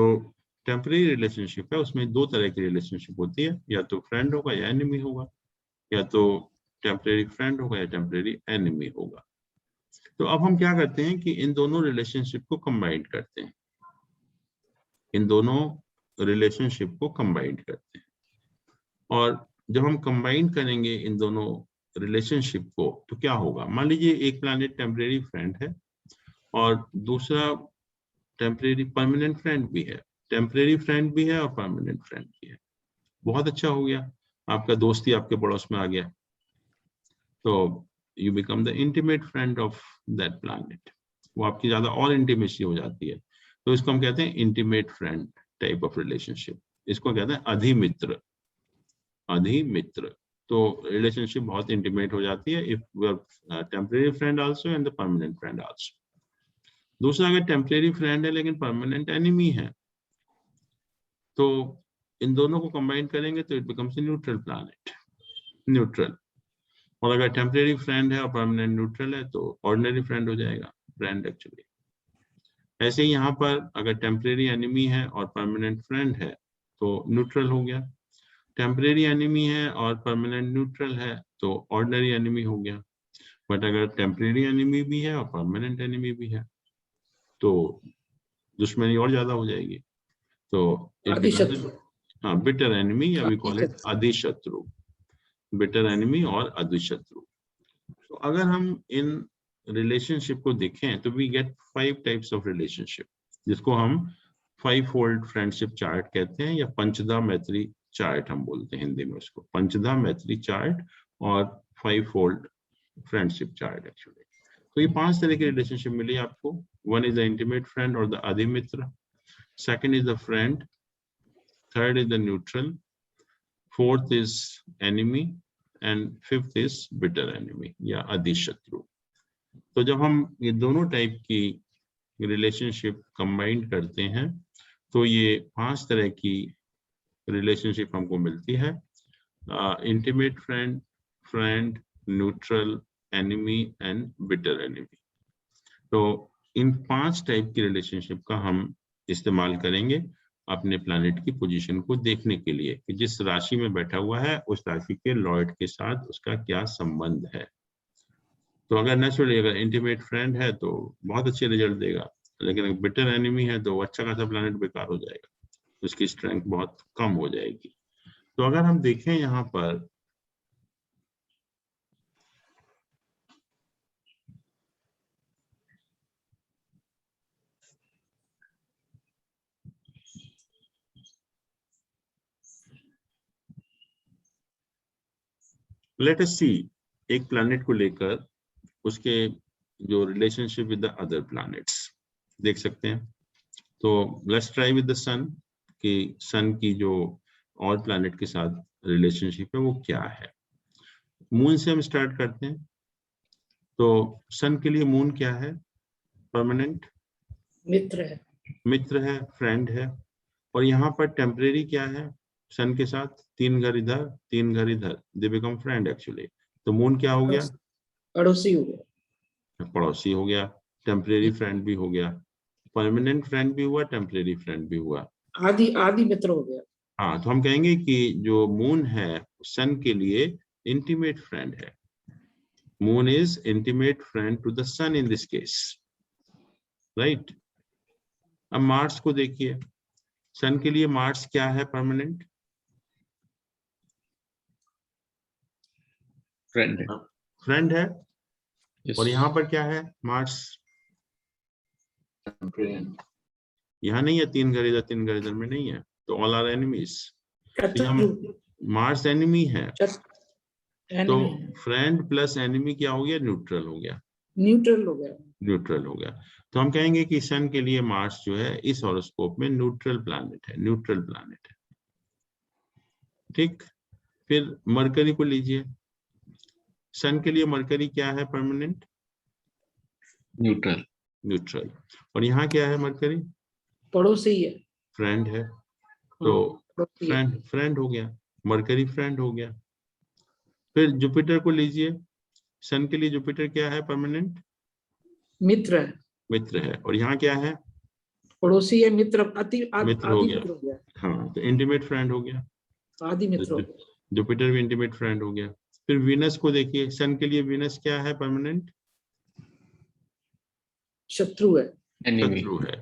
टेम्परेरी रिलेशनशिप है उसमें 2 तरह की रिलेशनशिप होती है, या तो फ्रेंड होगा या एनिमी होगा, या तो टेम्परेरी फ्रेंड होगा या टेम्परेरी एनिमी होगा। तो अब हम क्या करते हैं कि इन दोनों रिलेशनशिप को कंबाइन करते हैं, इन दोनों रिलेशनशिप को कंबाइन करते हैं। और जब हम कंबाइन करेंगे इन दोनों रिलेशनशिप को तो क्या होगा, मान लीजिए एक प्लैनेट टेम्परेरी फ्रेंड है और दूसरा टेम्परेरी परमानेंट फ्रेंड भी है, टेम्परेरी फ्रेंड भी है और परमानेंट फ्रेंड भी है। बहुत अच्छा हो गया, आपका दोस्ती आपके पड़ोस में आ गया, तो you become the intimate friend of that planet, वो आपकी ज्यादा और इंटीमेसी हो जाती है। तो इसको हम कहते हैं intimate friend type of relationship, इसको कहते हैं अधिमित्र। अधिमित्र, तो रिलेशनशिप बहुत इंटीमेट हो जाती है if temporary friend also and the permanent friend also. दूसरा, अगर टेम्परेरी फ्रेंड है लेकिन परमानेंट एनिमी है, तो इन दोनों को कंबाइन करेंगे तो it becomes a neutral planet, neutral. और अगर टेम्परेरी फ्रेंड है और परमानेंट न्यूट्रल है तो ऑर्डिनरी फ्रेंड हो जाएगा, फ्रेंड एक्चुअली। ऐसे ही यहाँ पर अगर टेम्परेरी एनिमी है और परमानेंट फ्रेंड है तो न्यूट्रल हो गया, टेम्परेरी एनिमी है और परमानेंट न्यूट्रल है तो ऑर्डिनरी एनिमी हो गया। बट अगर टेम्परेरी एनिमी भी है और परमानेंट एनिमी भी है तो दुश्मनी और ज्यादा हो जाएगी, तो हाँ बिटर एनिमी, या वी कॉल इट अधिशत्रु, बिटर एनिमी और अधिशत्रु। तो अगर हम इन रिलेशनशिप को देखें तो we get 5 types of relationship, जिसको हम 5-fold फ्रेंडशिप चार्ट कहते हैं, या पंचधा मैत्री चार्ट हम बोलते हैं हिंदी में उसको, पंचधा मैत्री चार्ट और 5-fold फ्रेंडशिप चार्ट एक्चुअली। तो ये 5 तरह की रिलेशनशिप मिली आपको। One is the intimate friend और द अधिमित्र, second is the friend, third is the neutral, fourth is enemy and fifth is bitter enemy या अधिशत्रु। तो जब हम ये दोनों टाइप की रिलेशनशिप कंबाइन करते हैं तो ये 5 तरह की रिलेशनशिप हमको मिलती है, intimate friend, friend, neutral, enemy and bitter enemy. तो इन 5 टाइप की रिलेशनशिप का हम इस्तेमाल करेंगे अपने प्लैनेट की पोजीशन को देखने के लिए कि जिस राशि में बैठा हुआ है उस राशि के लॉर्ड के साथ उसका क्या संबंध है। तो अगर नेचुरली अगर इंटीमेट फ्रेंड है तो बहुत अच्छे रिजल्ट देगा, लेकिन अगर बिटर एनिमी है तो अच्छा खासा प्लैनेट बेकार हो जाएगा, उसकी स्ट्रेंथ बहुत कम हो जाएगी। तो अगर हम देखें यहाँ पर लेट अस सी एक प्लैनेट को लेकर उसके जो relationship with the other planets देख सकते हैं। तो लेट्स ट्राई विद द सन कि सन की जो और प्लैनेट के साथ रिलेशनशिप है वो क्या है। मून से हम स्टार्ट करते हैं। तो सन के लिए मून क्या है, परमानेंट मित्र है, मित्र है, फ्रेंड है। और यहाँ पर टेम्परेरी क्या है, सन के साथ 3 घर इधर 3 घर इधर, दे बिकम फ्रेंड एक्चुअली। तो मून क्या हो गया, पड़ोसी हो गया, पड़ोसी हो गया, टेम्परेरी फ्रेंड भी हो गया, परमानेंट फ्रेंड भी हुआ, टेम्परेरी फ्रेंड भी हुआ, आदि आदि मित्र हो गया। हाँ, तो हम कहेंगे कि जो मून है सन के लिए इंटीमेट फ्रेंड है। Moon is intimate friend to the sun in this case, right. अब मार्स को देखिए, सन के लिए मार्स क्या है, परमानेंट फ्रेंड है, फ्रेंड है। Yes. और यहाँ पर क्या है, मार्स यहाँ नहीं है, 3 घर इधर 3 घर इधर में नहीं है, तो all are enemies. Mars enemy है, तो फ्रेंड प्लस एनिमी क्या हो गया, न्यूट्रल हो गया, न्यूट्रल हो गया, न्यूट्रल हो गया। तो हम कहेंगे कि सन के लिए मार्स जो है इस हॉरोस्कोप में न्यूट्रल प्लैनेट है, न्यूट्रल प्लैनेट है, ठीक। फिर मरकरी को लीजिए, सन के लिए मरकरी क्या है, परमानेंट न्यूट्रल, न्यूट्रल। और यहाँ क्या है, मरकरी पड़ोसी है, फ्रेंड है, तो फ्रेंड हो गया, मरकरी फ्रेंड हो गया। फिर जुपिटर को लीजिए, सन के लिए जुपिटर क्या है? परमानेंट मित्र है, मित्र है। और यहाँ क्या है? पड़ोसी है, मित्र, मित्र हो आदि गया। मित्र हो गया, हाँ, तो इंटीमेट फ्रेंड हो गया, आदि मित्र हो गया। जुपिटर भी इंटीमेट फ्रेंड हो गया। फिर वीनस को देखिए, सन के लिए वीनस क्या है? परमानेंट शत्रु है, शत्रु है।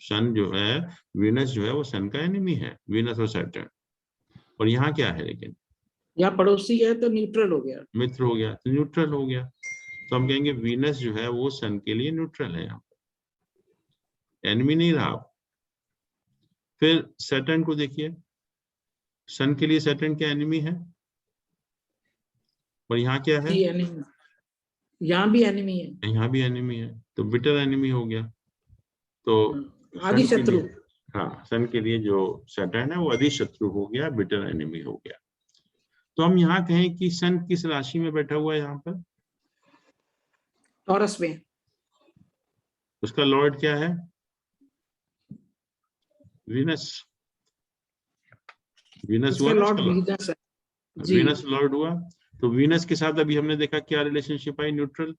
सन जो है, वीनस जो है वो सन का एनिमी है, वीनस और सैटर्न। और यहाँ क्या है? लेकिन या पड़ोसी है तो न्यूट्रल हो गया, मित्र हो गया, तो न्यूट्रल हो गया। तो हम कहेंगे वीनस जो है वो सन के लिए न्यूट्रल है, यहाँ एनिमी नहीं रहा। फिर सैटर्न को देखिए, सन के लिए सैटर्न क्या एनिमी है? और यहाँ क्या है? यहाँ भी एनिमी है, यहाँ भी एनिमी है, तो बिटर एनिमी हो गया। तो आदि शत्रु। हाँ, सन के लिए जो सैटर्न है वो आदि शत्रु हो गया, बिटर एनिमी हो गया। तो हम यहाँ कहें कि सन किस राशि में बैठा हुआ है? यहाँ पर टॉरस में। उसका लॉर्ड क्या है? वीनस। वीनस हुआ, लॉर्ड वीनस है जी। वीनस लॉर्ड हुआ। तो वीनस के साथ अभी हमने देखा क्या relationship I? Neutral.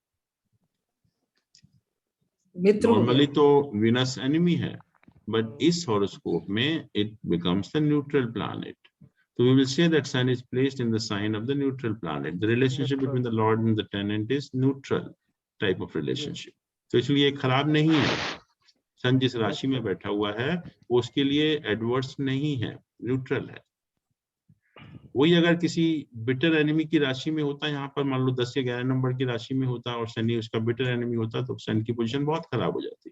Mitra. Normally तो वीनस एनिमी है, बट इस हॉरोस्कोप में it becomes the neutral planet. So we will say that Sun is placed in the sign of the neutral planet. The relationship between the Lord and the tenant is neutral type of relationship. तो इसलिए ये खराब नहीं है. सन जिस राशि में बैठा हुआ है वो उसके लिए एडवर्स नहीं है, न्यूट्रल है. वही अगर किसी बिटर एनिमी की राशि में होता, यहाँ पर मान लो 10 या 11 नंबर की राशि में होता और शनि उसका बिटर एनिमी होता, तो सन की पोजीशन बहुत खराब हो जाती.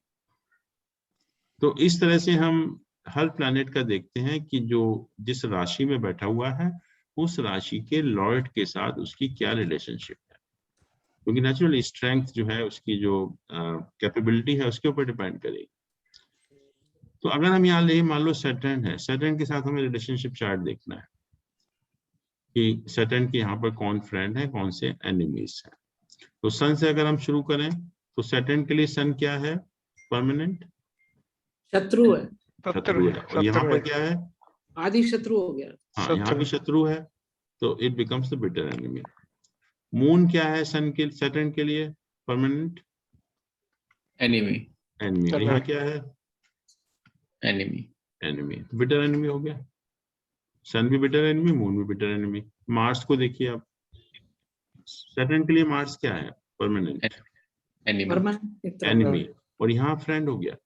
तो इस तरह से हम हर प्लैनेट का देखते हैं कि जो जिस राशि में बैठा हुआ है उस राशि के लॉर्ड के साथ उसकी क्या रिलेशनशिप है, क्योंकि नेचुरली स्ट्रेंथ जो है उसकी जो कैपेबिलिटी है उसके ऊपर डिपेंड करेगी. तो अगर हम यहाँ ले मान लो सैटर्न है, सैटर्न के साथ हमें रिलेशनशिप चार्ट देखना है कि सैटर्न के यहाँ पर कौन फ्रेंड है, कौन से एनिमीज हैं. तो सन से अगर हम शुरू करें तो सैटर्न के लिए सन क्या है? परमानेंट शत्रु है. शत्रु है. और यहाँ पर क्या है? आदि शत्रु हो गया. हाँ, यहाँ भी शत्रु है, तो it becomes the bitter enemy. Moon क्या है सन के सैटर्न के लिए? Permanent enemy. एनिमी. यहाँ क्या है? एनिमी. एनिमी. बिटर एनिमी हो गया. सन भी बिटर एनिमी, मून भी बिटर एनिमी. मार्स को देखिए आप, सैटर्न के लिए मार्स क्या है? Permanent enemy. और यहाँ फ्रेंड हो गया,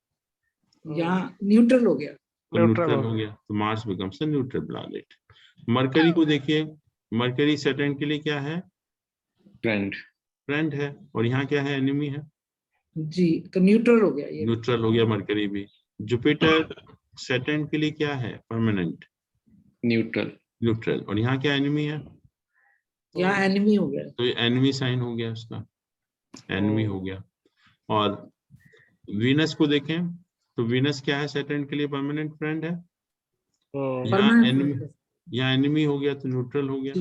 यहाँ न्यूट्रल हो गया. न्यूट्रल हो गया, तो Mars becomes a neutral planet. Mercury को देखिए, मरकरी सैटर्न के लिए क्या है? फ्रेंड है. और यहाँ क्या है? एनिमी है जी, तो न्यूट्रल हो गया. ये न्यूट्रल हो गया मरकरी भी. जुपिटर सैटर्न के लिए क्या है? Permanent neutral. और यहाँ क्या एनिमी है? यहाँ एनिमी हो गया, तो ये एनिमी साइन हो गया, उसका एनिमी हो गया. और वीनस को देखें तो वीनस क्या है? सैटर्न के लिए परमानेंट फ्रेंड है. यहाँ एनिमी हो गया, तो न्यूट्रल हो गया.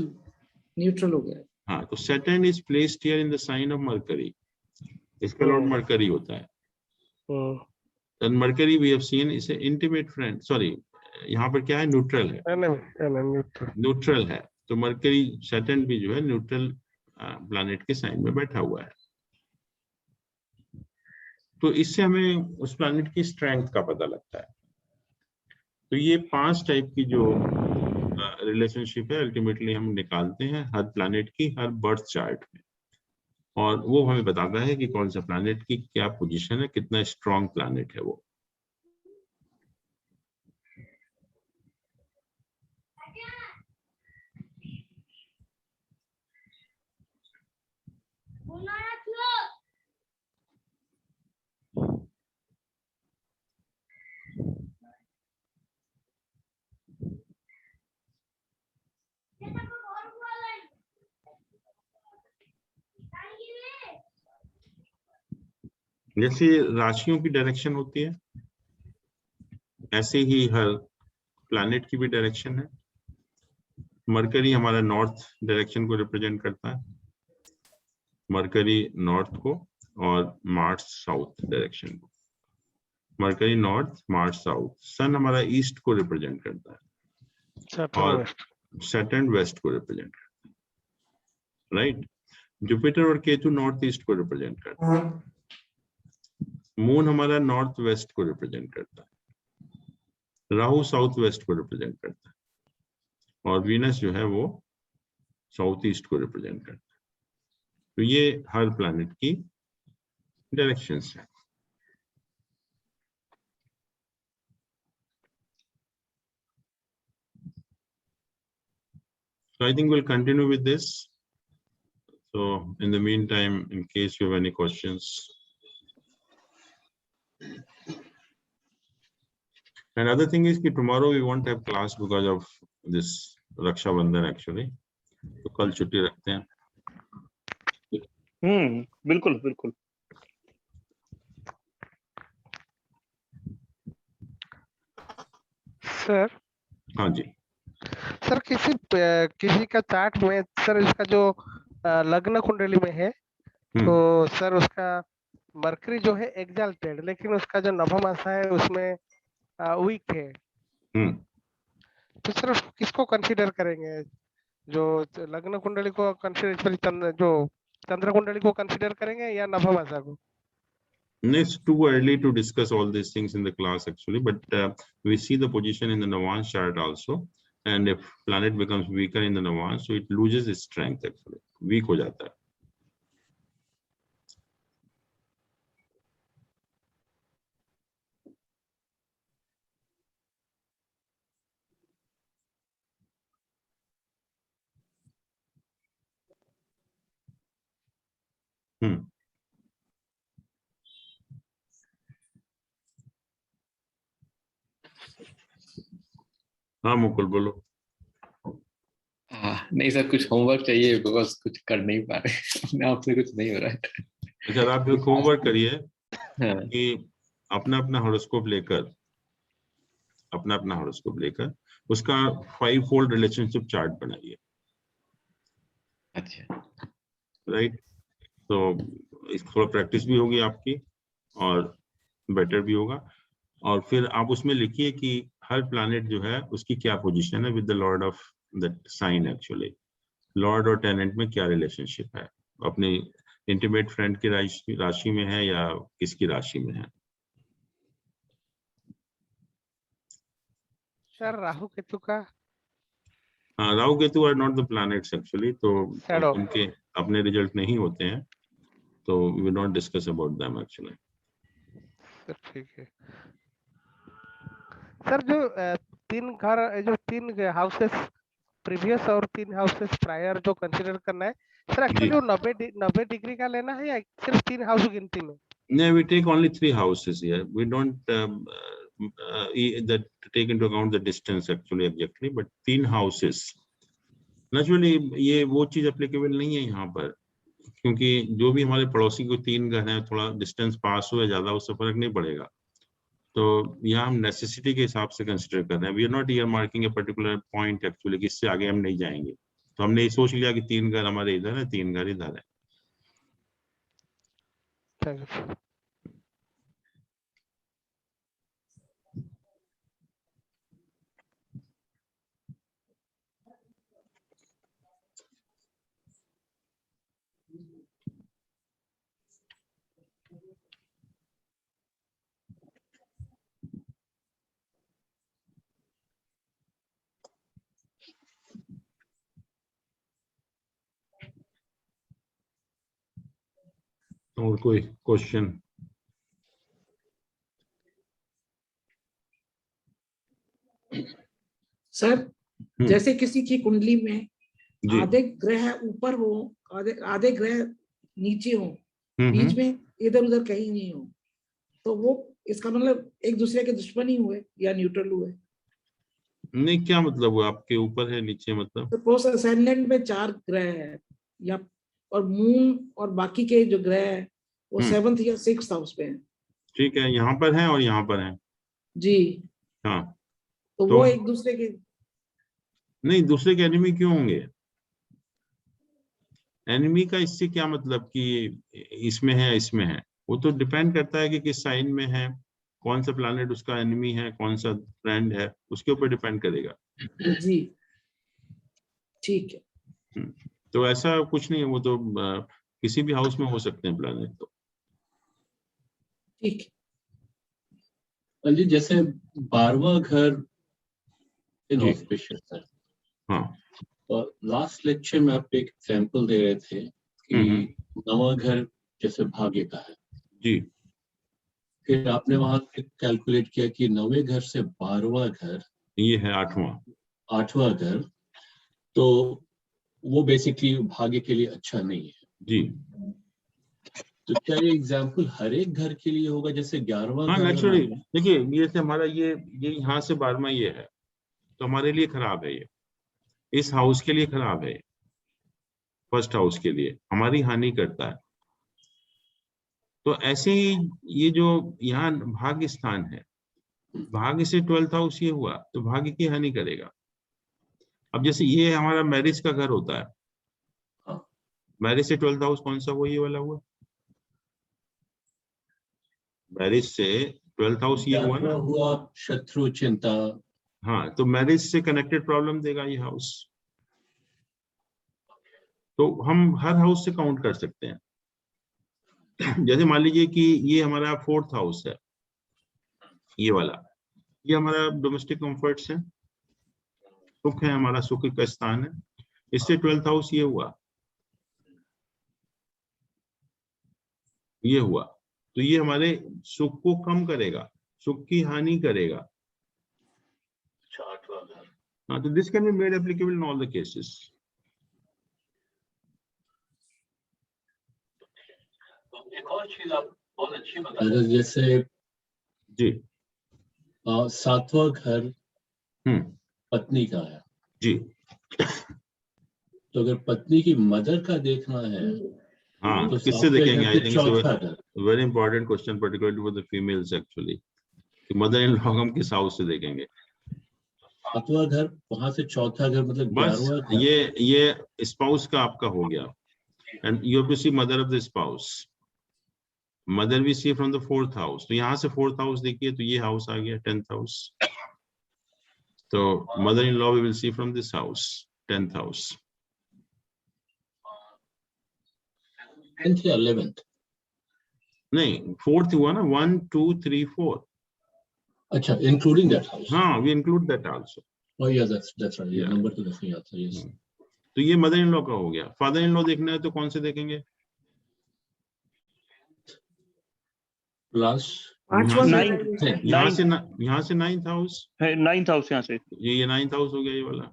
न्यूट्रल हो गया. हाँ, तो Saturn is placed here in the sign of Mercury. इसका लॉर्ड मरकरी होता है. And Mercury we have seen is intimate friend. Sorry, यहाँ पर क्या है? न्यूट्रल है. न्यूट्रल है. तो मरकरी सैटर्न भी जो है न्यूट्रल प्लैनेट के साइन में बैठा हुआ है. तो इससे हमें उस प्लैनेट की स्ट्रेंथ का पता लगता है. तो ये 5 टाइप की जो रिलेशनशिप है अल्टीमेटली हम निकालते हैं हर प्लैनेट की हर बर्थ चार्ट में, और वो हमें बताता है कि कौन सा प्लैनेट की क्या पोजीशन है, कितना स्ट्रॉन्ग प्लैनेट है वो. जैसे राशियों की डायरेक्शन होती है ऐसे ही हर प्लैनेट की भी डायरेक्शन है. मरकरी हमारा नॉर्थ डायरेक्शन को रिप्रेजेंट करता है, मरकरी नॉर्थ को, और मार्स साउथ डायरेक्शन को. Mercury north, Mars south. Sun हमारा ईस्ट को रिप्रेजेंट करता है और सैटर्न वेस्ट को रिप्रेजेंट करता है. राइट. जुपिटर और केतु नॉर्थ ईस्ट को रिप्रेजेंट करता है, मून हमारा नॉर्थ वेस्ट को रिप्रेजेंट करता है, राहु साउथ वेस्ट को रिप्रेजेंट करता है, और वीनस जो है वो साउथ ईस्ट को रिप्रेजेंट करता है। तो ये हर प्लैनेट की डायरेक्शंस है। So I think we'll continue with this. So in the meantime, in case you have any questions. Another thing is that tomorrow we won't have class because of this Raksha Bandhan actually. तो कल छुट्टी रखते हैं। बिल्कुल बिल्कुल। Sir. हाँ जी sir, किसी का चार्ट में सर इसका जो लग्न कुंडली में है, तो सर उसका मरकरी जो है एग्जाल्टेड, लेकिन उसका जो नवमासा है उसमें वीक है। तो सर किसको कंसीडर करेंगे? जो लग्न कुंडली को कंसीडर, जो चंद्र कुंडली को कंसीडर करेंगे या नवमासा को? It's too early to discuss all these things in the class actually, but we see the position in the Navamsa chart also, and if planet becomes weaker in the Navamsa, so it loses its strength actually, weak हो जाता है। हाँ मुकुल बोलो। नहीं sir, कुछ homework चाहिए, because कुछ कर नहीं पा रहे अपने आप से, कुछ नहीं हो रहा है। अच्छा, आप एक होमवर्क करिए कि अपना अपना हॉरोस्कोप लेकर उसका 5 फोल्ड रिलेशनशिप चार्ट बनाइए। अच्छा, राइट, तो थोड़ा प्रैक्टिस भी होगी आपकी और बेटर भी होगा। और फिर आप उसमें लिखिए कि हर प्लैनेट जो है उसकी क्या पोजीशन है with the lord of that sign, actually lord और टेनेंट में क्या रिलेशनशिप है, अपने इंटीमेट फ्रेंड की राशि में है या किसकी राशि में है। सर राहु केतु का? हाँ, Rahu Ketu are not the planets actually, तो उनके अपने रिजल्ट नहीं होते हैं, तो we will not discuss about them actually. Sir ठीक है सर। जो तीन हाउसेस प्रीवियस और 3 हाउसेस प्रायर जो कंसीडर करना है सर, एक्चुअली वो 90 डिग्री का लेना है या सिर्फ 3 हाउस गिनती में? No, we take only 3 houses here. We don't that take into account the distance actually exactly, but 3 houses. Naturally, ये वो चीज applicable नहीं है यहाँ पर, क्योंकि जो भी हमारे पड़ोसी को 3 घर हैं, थोड़ा डिस्टेंस पास हो या ज्यादा, उससे फर्क नहीं पड़ेगा। तो यहाँ हम नेसेसिटी के हिसाब से कंसिडर कर रहे हैं। We are not earmarking a particular point actually, कि इससे आगे हम नहीं जाएंगे। तो हमने ये सोच लिया कि 3 घर हमारे इधर है, 3 घर इधर है। और कोई क्वेश्चन? सर जैसे किसी की कुंडली में आधे ग्रह ऊपर हो, आधे ग्रह नीचे हो, बीच में इधर उधर कहीं नहीं हो, तो वो इसका मतलब एक दूसरे के दुश्मन ही हुए या न्यूट्रल हुए? नहीं, क्या मतलब हुआ? आपके ऊपर है नीचे मतलब? सपोज असेंडेंट में 4 ग्रह है या, और मून और बाकी के जो ग्रह है वो 7th या 6th हाउस पे है। ठीक है, यहाँ पर है और यहाँ पर है जी। हाँ, तो वो एक दूसरे के नहीं, दूसरे के एनिमी क्यों होंगे? एनिमी का इससे क्या मतलब कि इसमें है इसमें है? वो तो डिपेंड करता है कि किस साइन में है, कौन सा प्लैनेट उसका एनिमी है, कौन सा फ्रेंड है, उसके ऊपर डिपेंड करेगा। जी ठीक है। तो ऐसा कुछ नहीं है, वो तो किसी भी हाउस में हो सकते हैं प्लैनेट। तो ठीक। जी जैसे 12वां घर इनऑस्पिशियस है। हाँ। और लास्ट लेक्चर में आप एक एग्जांपल दे रहे थे कि 9वां घर जैसे भाग्य का है जी। फिर आपने वहां कैलकुलेट किया कि 9वें घर से 12वां घर, ये है 8वां घर, तो वो बेसिकली भाग्य के लिए अच्छा नहीं है जी। तो क्या ये एग्जांपल हर एक घर के लिए होगा? जैसे 11वां हाँ घर नेचुरली, देखिए ये से हमारा ये यहाँ से 12वां ये है तो हमारे लिए खराब है, ये इस हाउस के लिए खराब है, फर्स्ट हाउस के लिए हमारी हानि करता है। तो ऐसे ही ये जो यहाँ भाग्य स्थान है, भाग्य से 12th हाउस ये हुआ तो भाग्य की हानि करेगा। अब जैसे ये हमारा मैरिज का घर होता है, मैरिज से 12th हाउस कौन सा हुआ? ये वाला हुआ। मैरिज से 12th हाउस ये हुआ ना, हुआ शत्रु चिंता। हाँ, तो मैरिज से कनेक्टेड प्रॉब्लम देगा ये हाउस। तो हम हर हाउस से काउंट कर सकते हैं। जैसे मान लीजिए कि ये हमारा 4th हाउस है, ये वाला, ये हमारा डोमेस्टिक कंफर्ट्स है, सुख है, हमारा सुख का स्थान है। इससे 12th हाउस ये हुआ, ये हुआ, तो ये हमारे सुख को कम करेगा, सुख की हानि करेगा। हाँ, तो this can be made applicable in all the cases. एक और चीज आप बहुत अच्छी बता रहे, जैसे जी 7वां घर पत्नी का है जी। तो अगर पत्नी की मदर का देखना है हाँ, तो किससे देखेंगे? आई थिंक चौथा घर। Very important question, particularly for the females actually, कि मदर इन लॉ हम किस हाउस से देखेंगे? 7वां घर, वहां से चौथा घर, मतलब बस 11वां घर। ये स्पाउस का आपका हो गया, and you have to see mother of the spouse. Mother we see from the 4th house, तो यहाँ से 4th हाउस देखिए तो ये हाउस आ गया 10th हाउस। तो mother in law we will see from this house 10th house. 10th या 11th? नहीं, 4th हुआ ना, 1 2 3 4। अच्छा, इंक्लूडिंग दैट हाउस। हाँ, we include that also. Oh yeah, that's right. ये नंबर तो नहीं आता। यस। तो ये मदर इन लॉ का हो गया। फादर इन लॉ देखना है तो कौन से देखेंगे? प्लस पांचवा यहाँ से 9th हाउस है, 9th हाउस यहाँ से, ये 9th हाउस हो गया, ये वाला।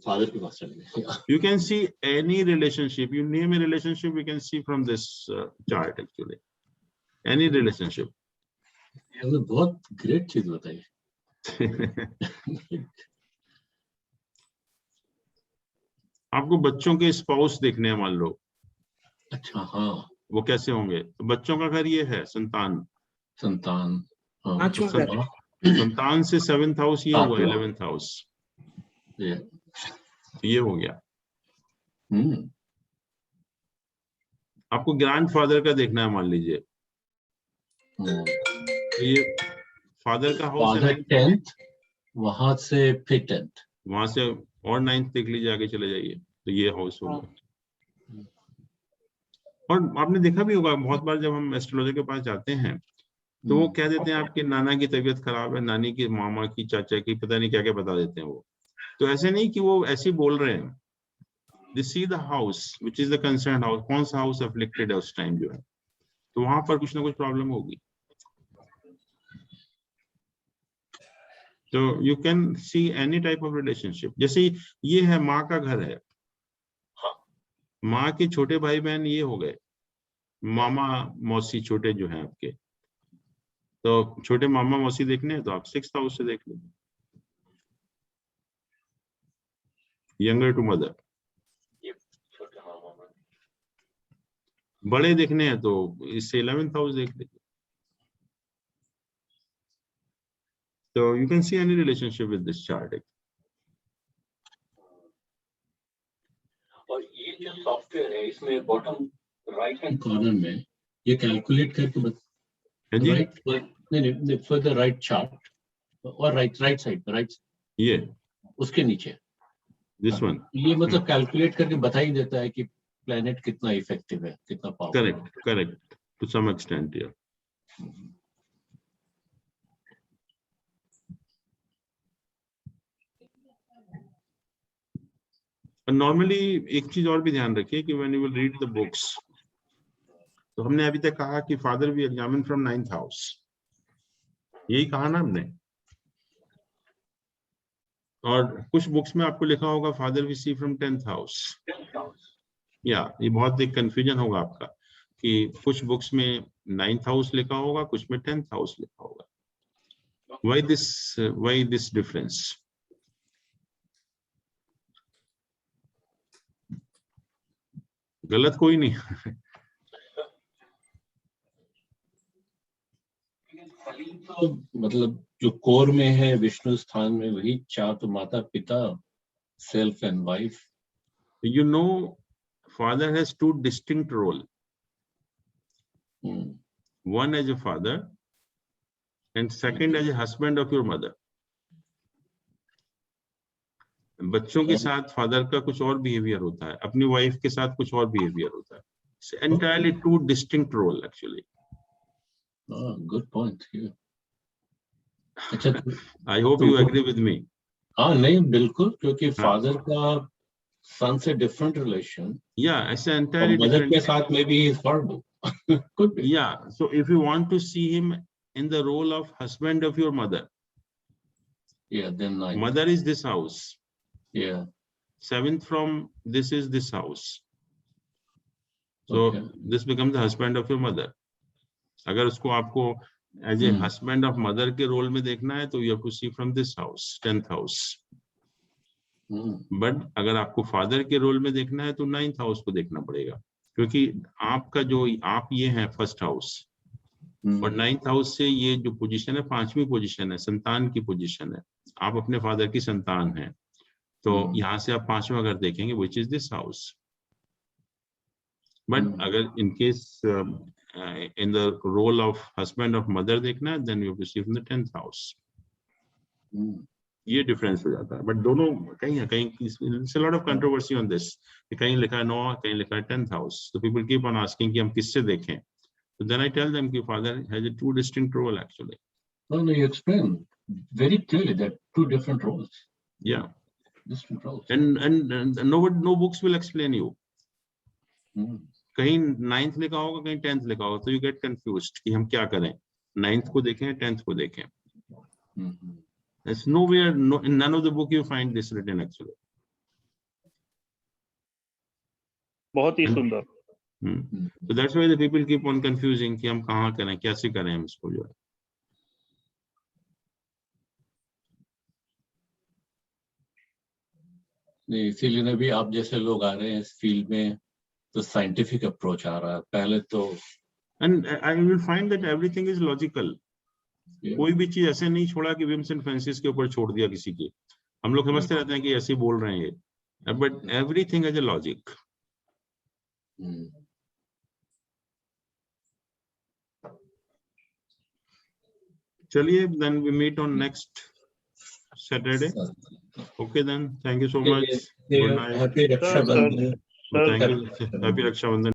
फादर के पास चलेंगे। You can see any relationship, you name a relationship, we can see from this chart actually, any relationship. ये बहुत ग्रेट चीज बताई। आपको बच्चों के स्पाउस देखने हैं, मान लो। अच्छा, हाँ, वो कैसे होंगे? तो बच्चों का घर ये है, संतान। हाँ, संतान से 7th हाउस ये हुआ, 11th हाउस ये हो गया। आपको ग्रैंडफादर का देखना है, मान लीजिए तो ये फादर का हाउस है 10th, वहां से फिर 10th, वहां से और 9th देख लीजिए, आगे चले जाइए तो ये हाउस होगा। और आपने देखा भी होगा बहुत बार जब हम एस्ट्रोलॉजर के पास जाते हैं तो वो कह देते हैं आपके नाना की तबीयत खराब है, नानी की, मामा की, चाचा की, पता नहीं क्या क्या बता देते हैं वो। तो ऐसे नहीं कि वो ऐसे बोल रहे हैं, they see the house which is the concerned house, कौन सा हाउस अफ्लिक्टेड है उस टाइम जो है, तो वहां पर कुछ ना कुछ प्रॉब्लम होगी। तो you can see any type of relationship. जैसे ये है माँ का घर है, माँ के छोटे भाई बहन ये हो गए, मामा मौसी छोटे जो हैं आपके, तो छोटे मामा मौसी देखने हैं तो आप 6th हाउस से देख लीजिए, यंगर टू मदर। बड़े देखने हैं तो इससे 11th हाउस देख लीजिए। So you can see any relationship with this chart. और ये जो सॉफ्टवेयर है इसमें बॉटम राइट हैंड कॉर्नर में ये कैलकुलेट करके नहीं फॉर द राइट चार्ट और राइट साइड, राइट ये उसके नीचे दिस वन। ये मतलब कैलकुलेट करके बता ही देता है कि प्लेनेट कितना इफेक्टिव है, कितना powerful. Correct to some extent here. Normally एक चीज और भी ध्यान रखिए कि when you will read the books, तो हमने अभी तक कहा कि फादर भी एग्जामिन फ्रॉम 9th हाउस, यही कहा ना हमने। और कुछ बुक्स में आपको लिखा होगा father we see from 10th house. या ये बहुत एक कंफ्यूजन होगा आपका कि कुछ बुक्स में 9th हाउस लिखा होगा, कुछ में 10th हाउस लिखा होगा। Why this difference? गलत कोई नहीं। तो मतलब जो कोर में है विष्णु स्थान में, वही 4 तो माता पिता, self and wife. You know, father has 2 distinct role. One as a father and second as a husband of your mother. बच्चों के साथ फादर का कुछ और बिहेवियर होता है, अपनी वाइफ के साथ कुछ और बिहेवियर होता है। It's entirely 2 distinct role actually. Good point. अच्छा, I hope you agree with me. हाँ नहीं बिल्कुल, क्योंकि फादर का सन से different relation, Yeah, it's entirely mother different. के साथ में भी is horrible. Could be. Yeah, so if you want to see him in the role of husband of your mother, Yeah, then I. mother is this house. Yeah. 7th from this is this house. So Okay. this becomes the husband of your mother. अगर उसको आपको as a husband of mother के role में देखना है तो you have to see from this house, 10th house. But अगर आपको फादर के रोल में देखना है तो 9th हाउस को देखना पड़ेगा, क्योंकि आपका जो आप ये है फर्स्ट हाउस और 9th हाउस से ये जो पोजीशन है 5वीं पोजीशन है, संतान की पोजीशन है। आप अपने फादर की संतान है, तो यहाँ से आप 5वां घर देखेंगे which is this house. But अगर in case in the role of husband of mother देखना है then you have to see from the 10th house. ये डिफरेंस हो जाता है। बट दोनों कहीं है, कहीं lot of controversy on this, कहीं लिखा है 9, कहीं लिखा है 10th हाउस। तो पीपल कीप ऑन आस्किंग कि हम किससे देखें, तो देन आई टेल देम कि father has a 2 distinct role actually. No, you explain very clearly that 2 different roles. Yeah, distinct roles. And no books will explain you. कहीं 9th लिखा होगा, कहीं 10th लिखा होगा, तो यू गेट कंफ्यूज्ड कि हम क्या करें, 9th को देखें 10th को देखें। There's nowhere, in none of the book you find this written actually. बहुत ही सुंदर। So that's why the people keep on confusing कि हम कहाँ करें, कैसे करें हम इसको जो है। नहीं, इसीलिए ना भी आप जैसे लोग आ रहे हैं इस फील्ड में, तो साइंटिफिक अप्रोच आ रहा है पहले तो। And I will find that everything is logical. कोई भी चीज ऐसे नहीं छोड़ा कि विम्स एंड फैंसीज के ऊपर छोड़ दिया किसी की। हम लोग समझते रहते हैं कि ऐसे ही बोल रहे हैं ये, but everything has a logic. चलिए, then we meet on next Saturday. Okay then, thank you so much. Good night. Happy Rakshabandhan. Thank you. Happy Raksha Bandhan.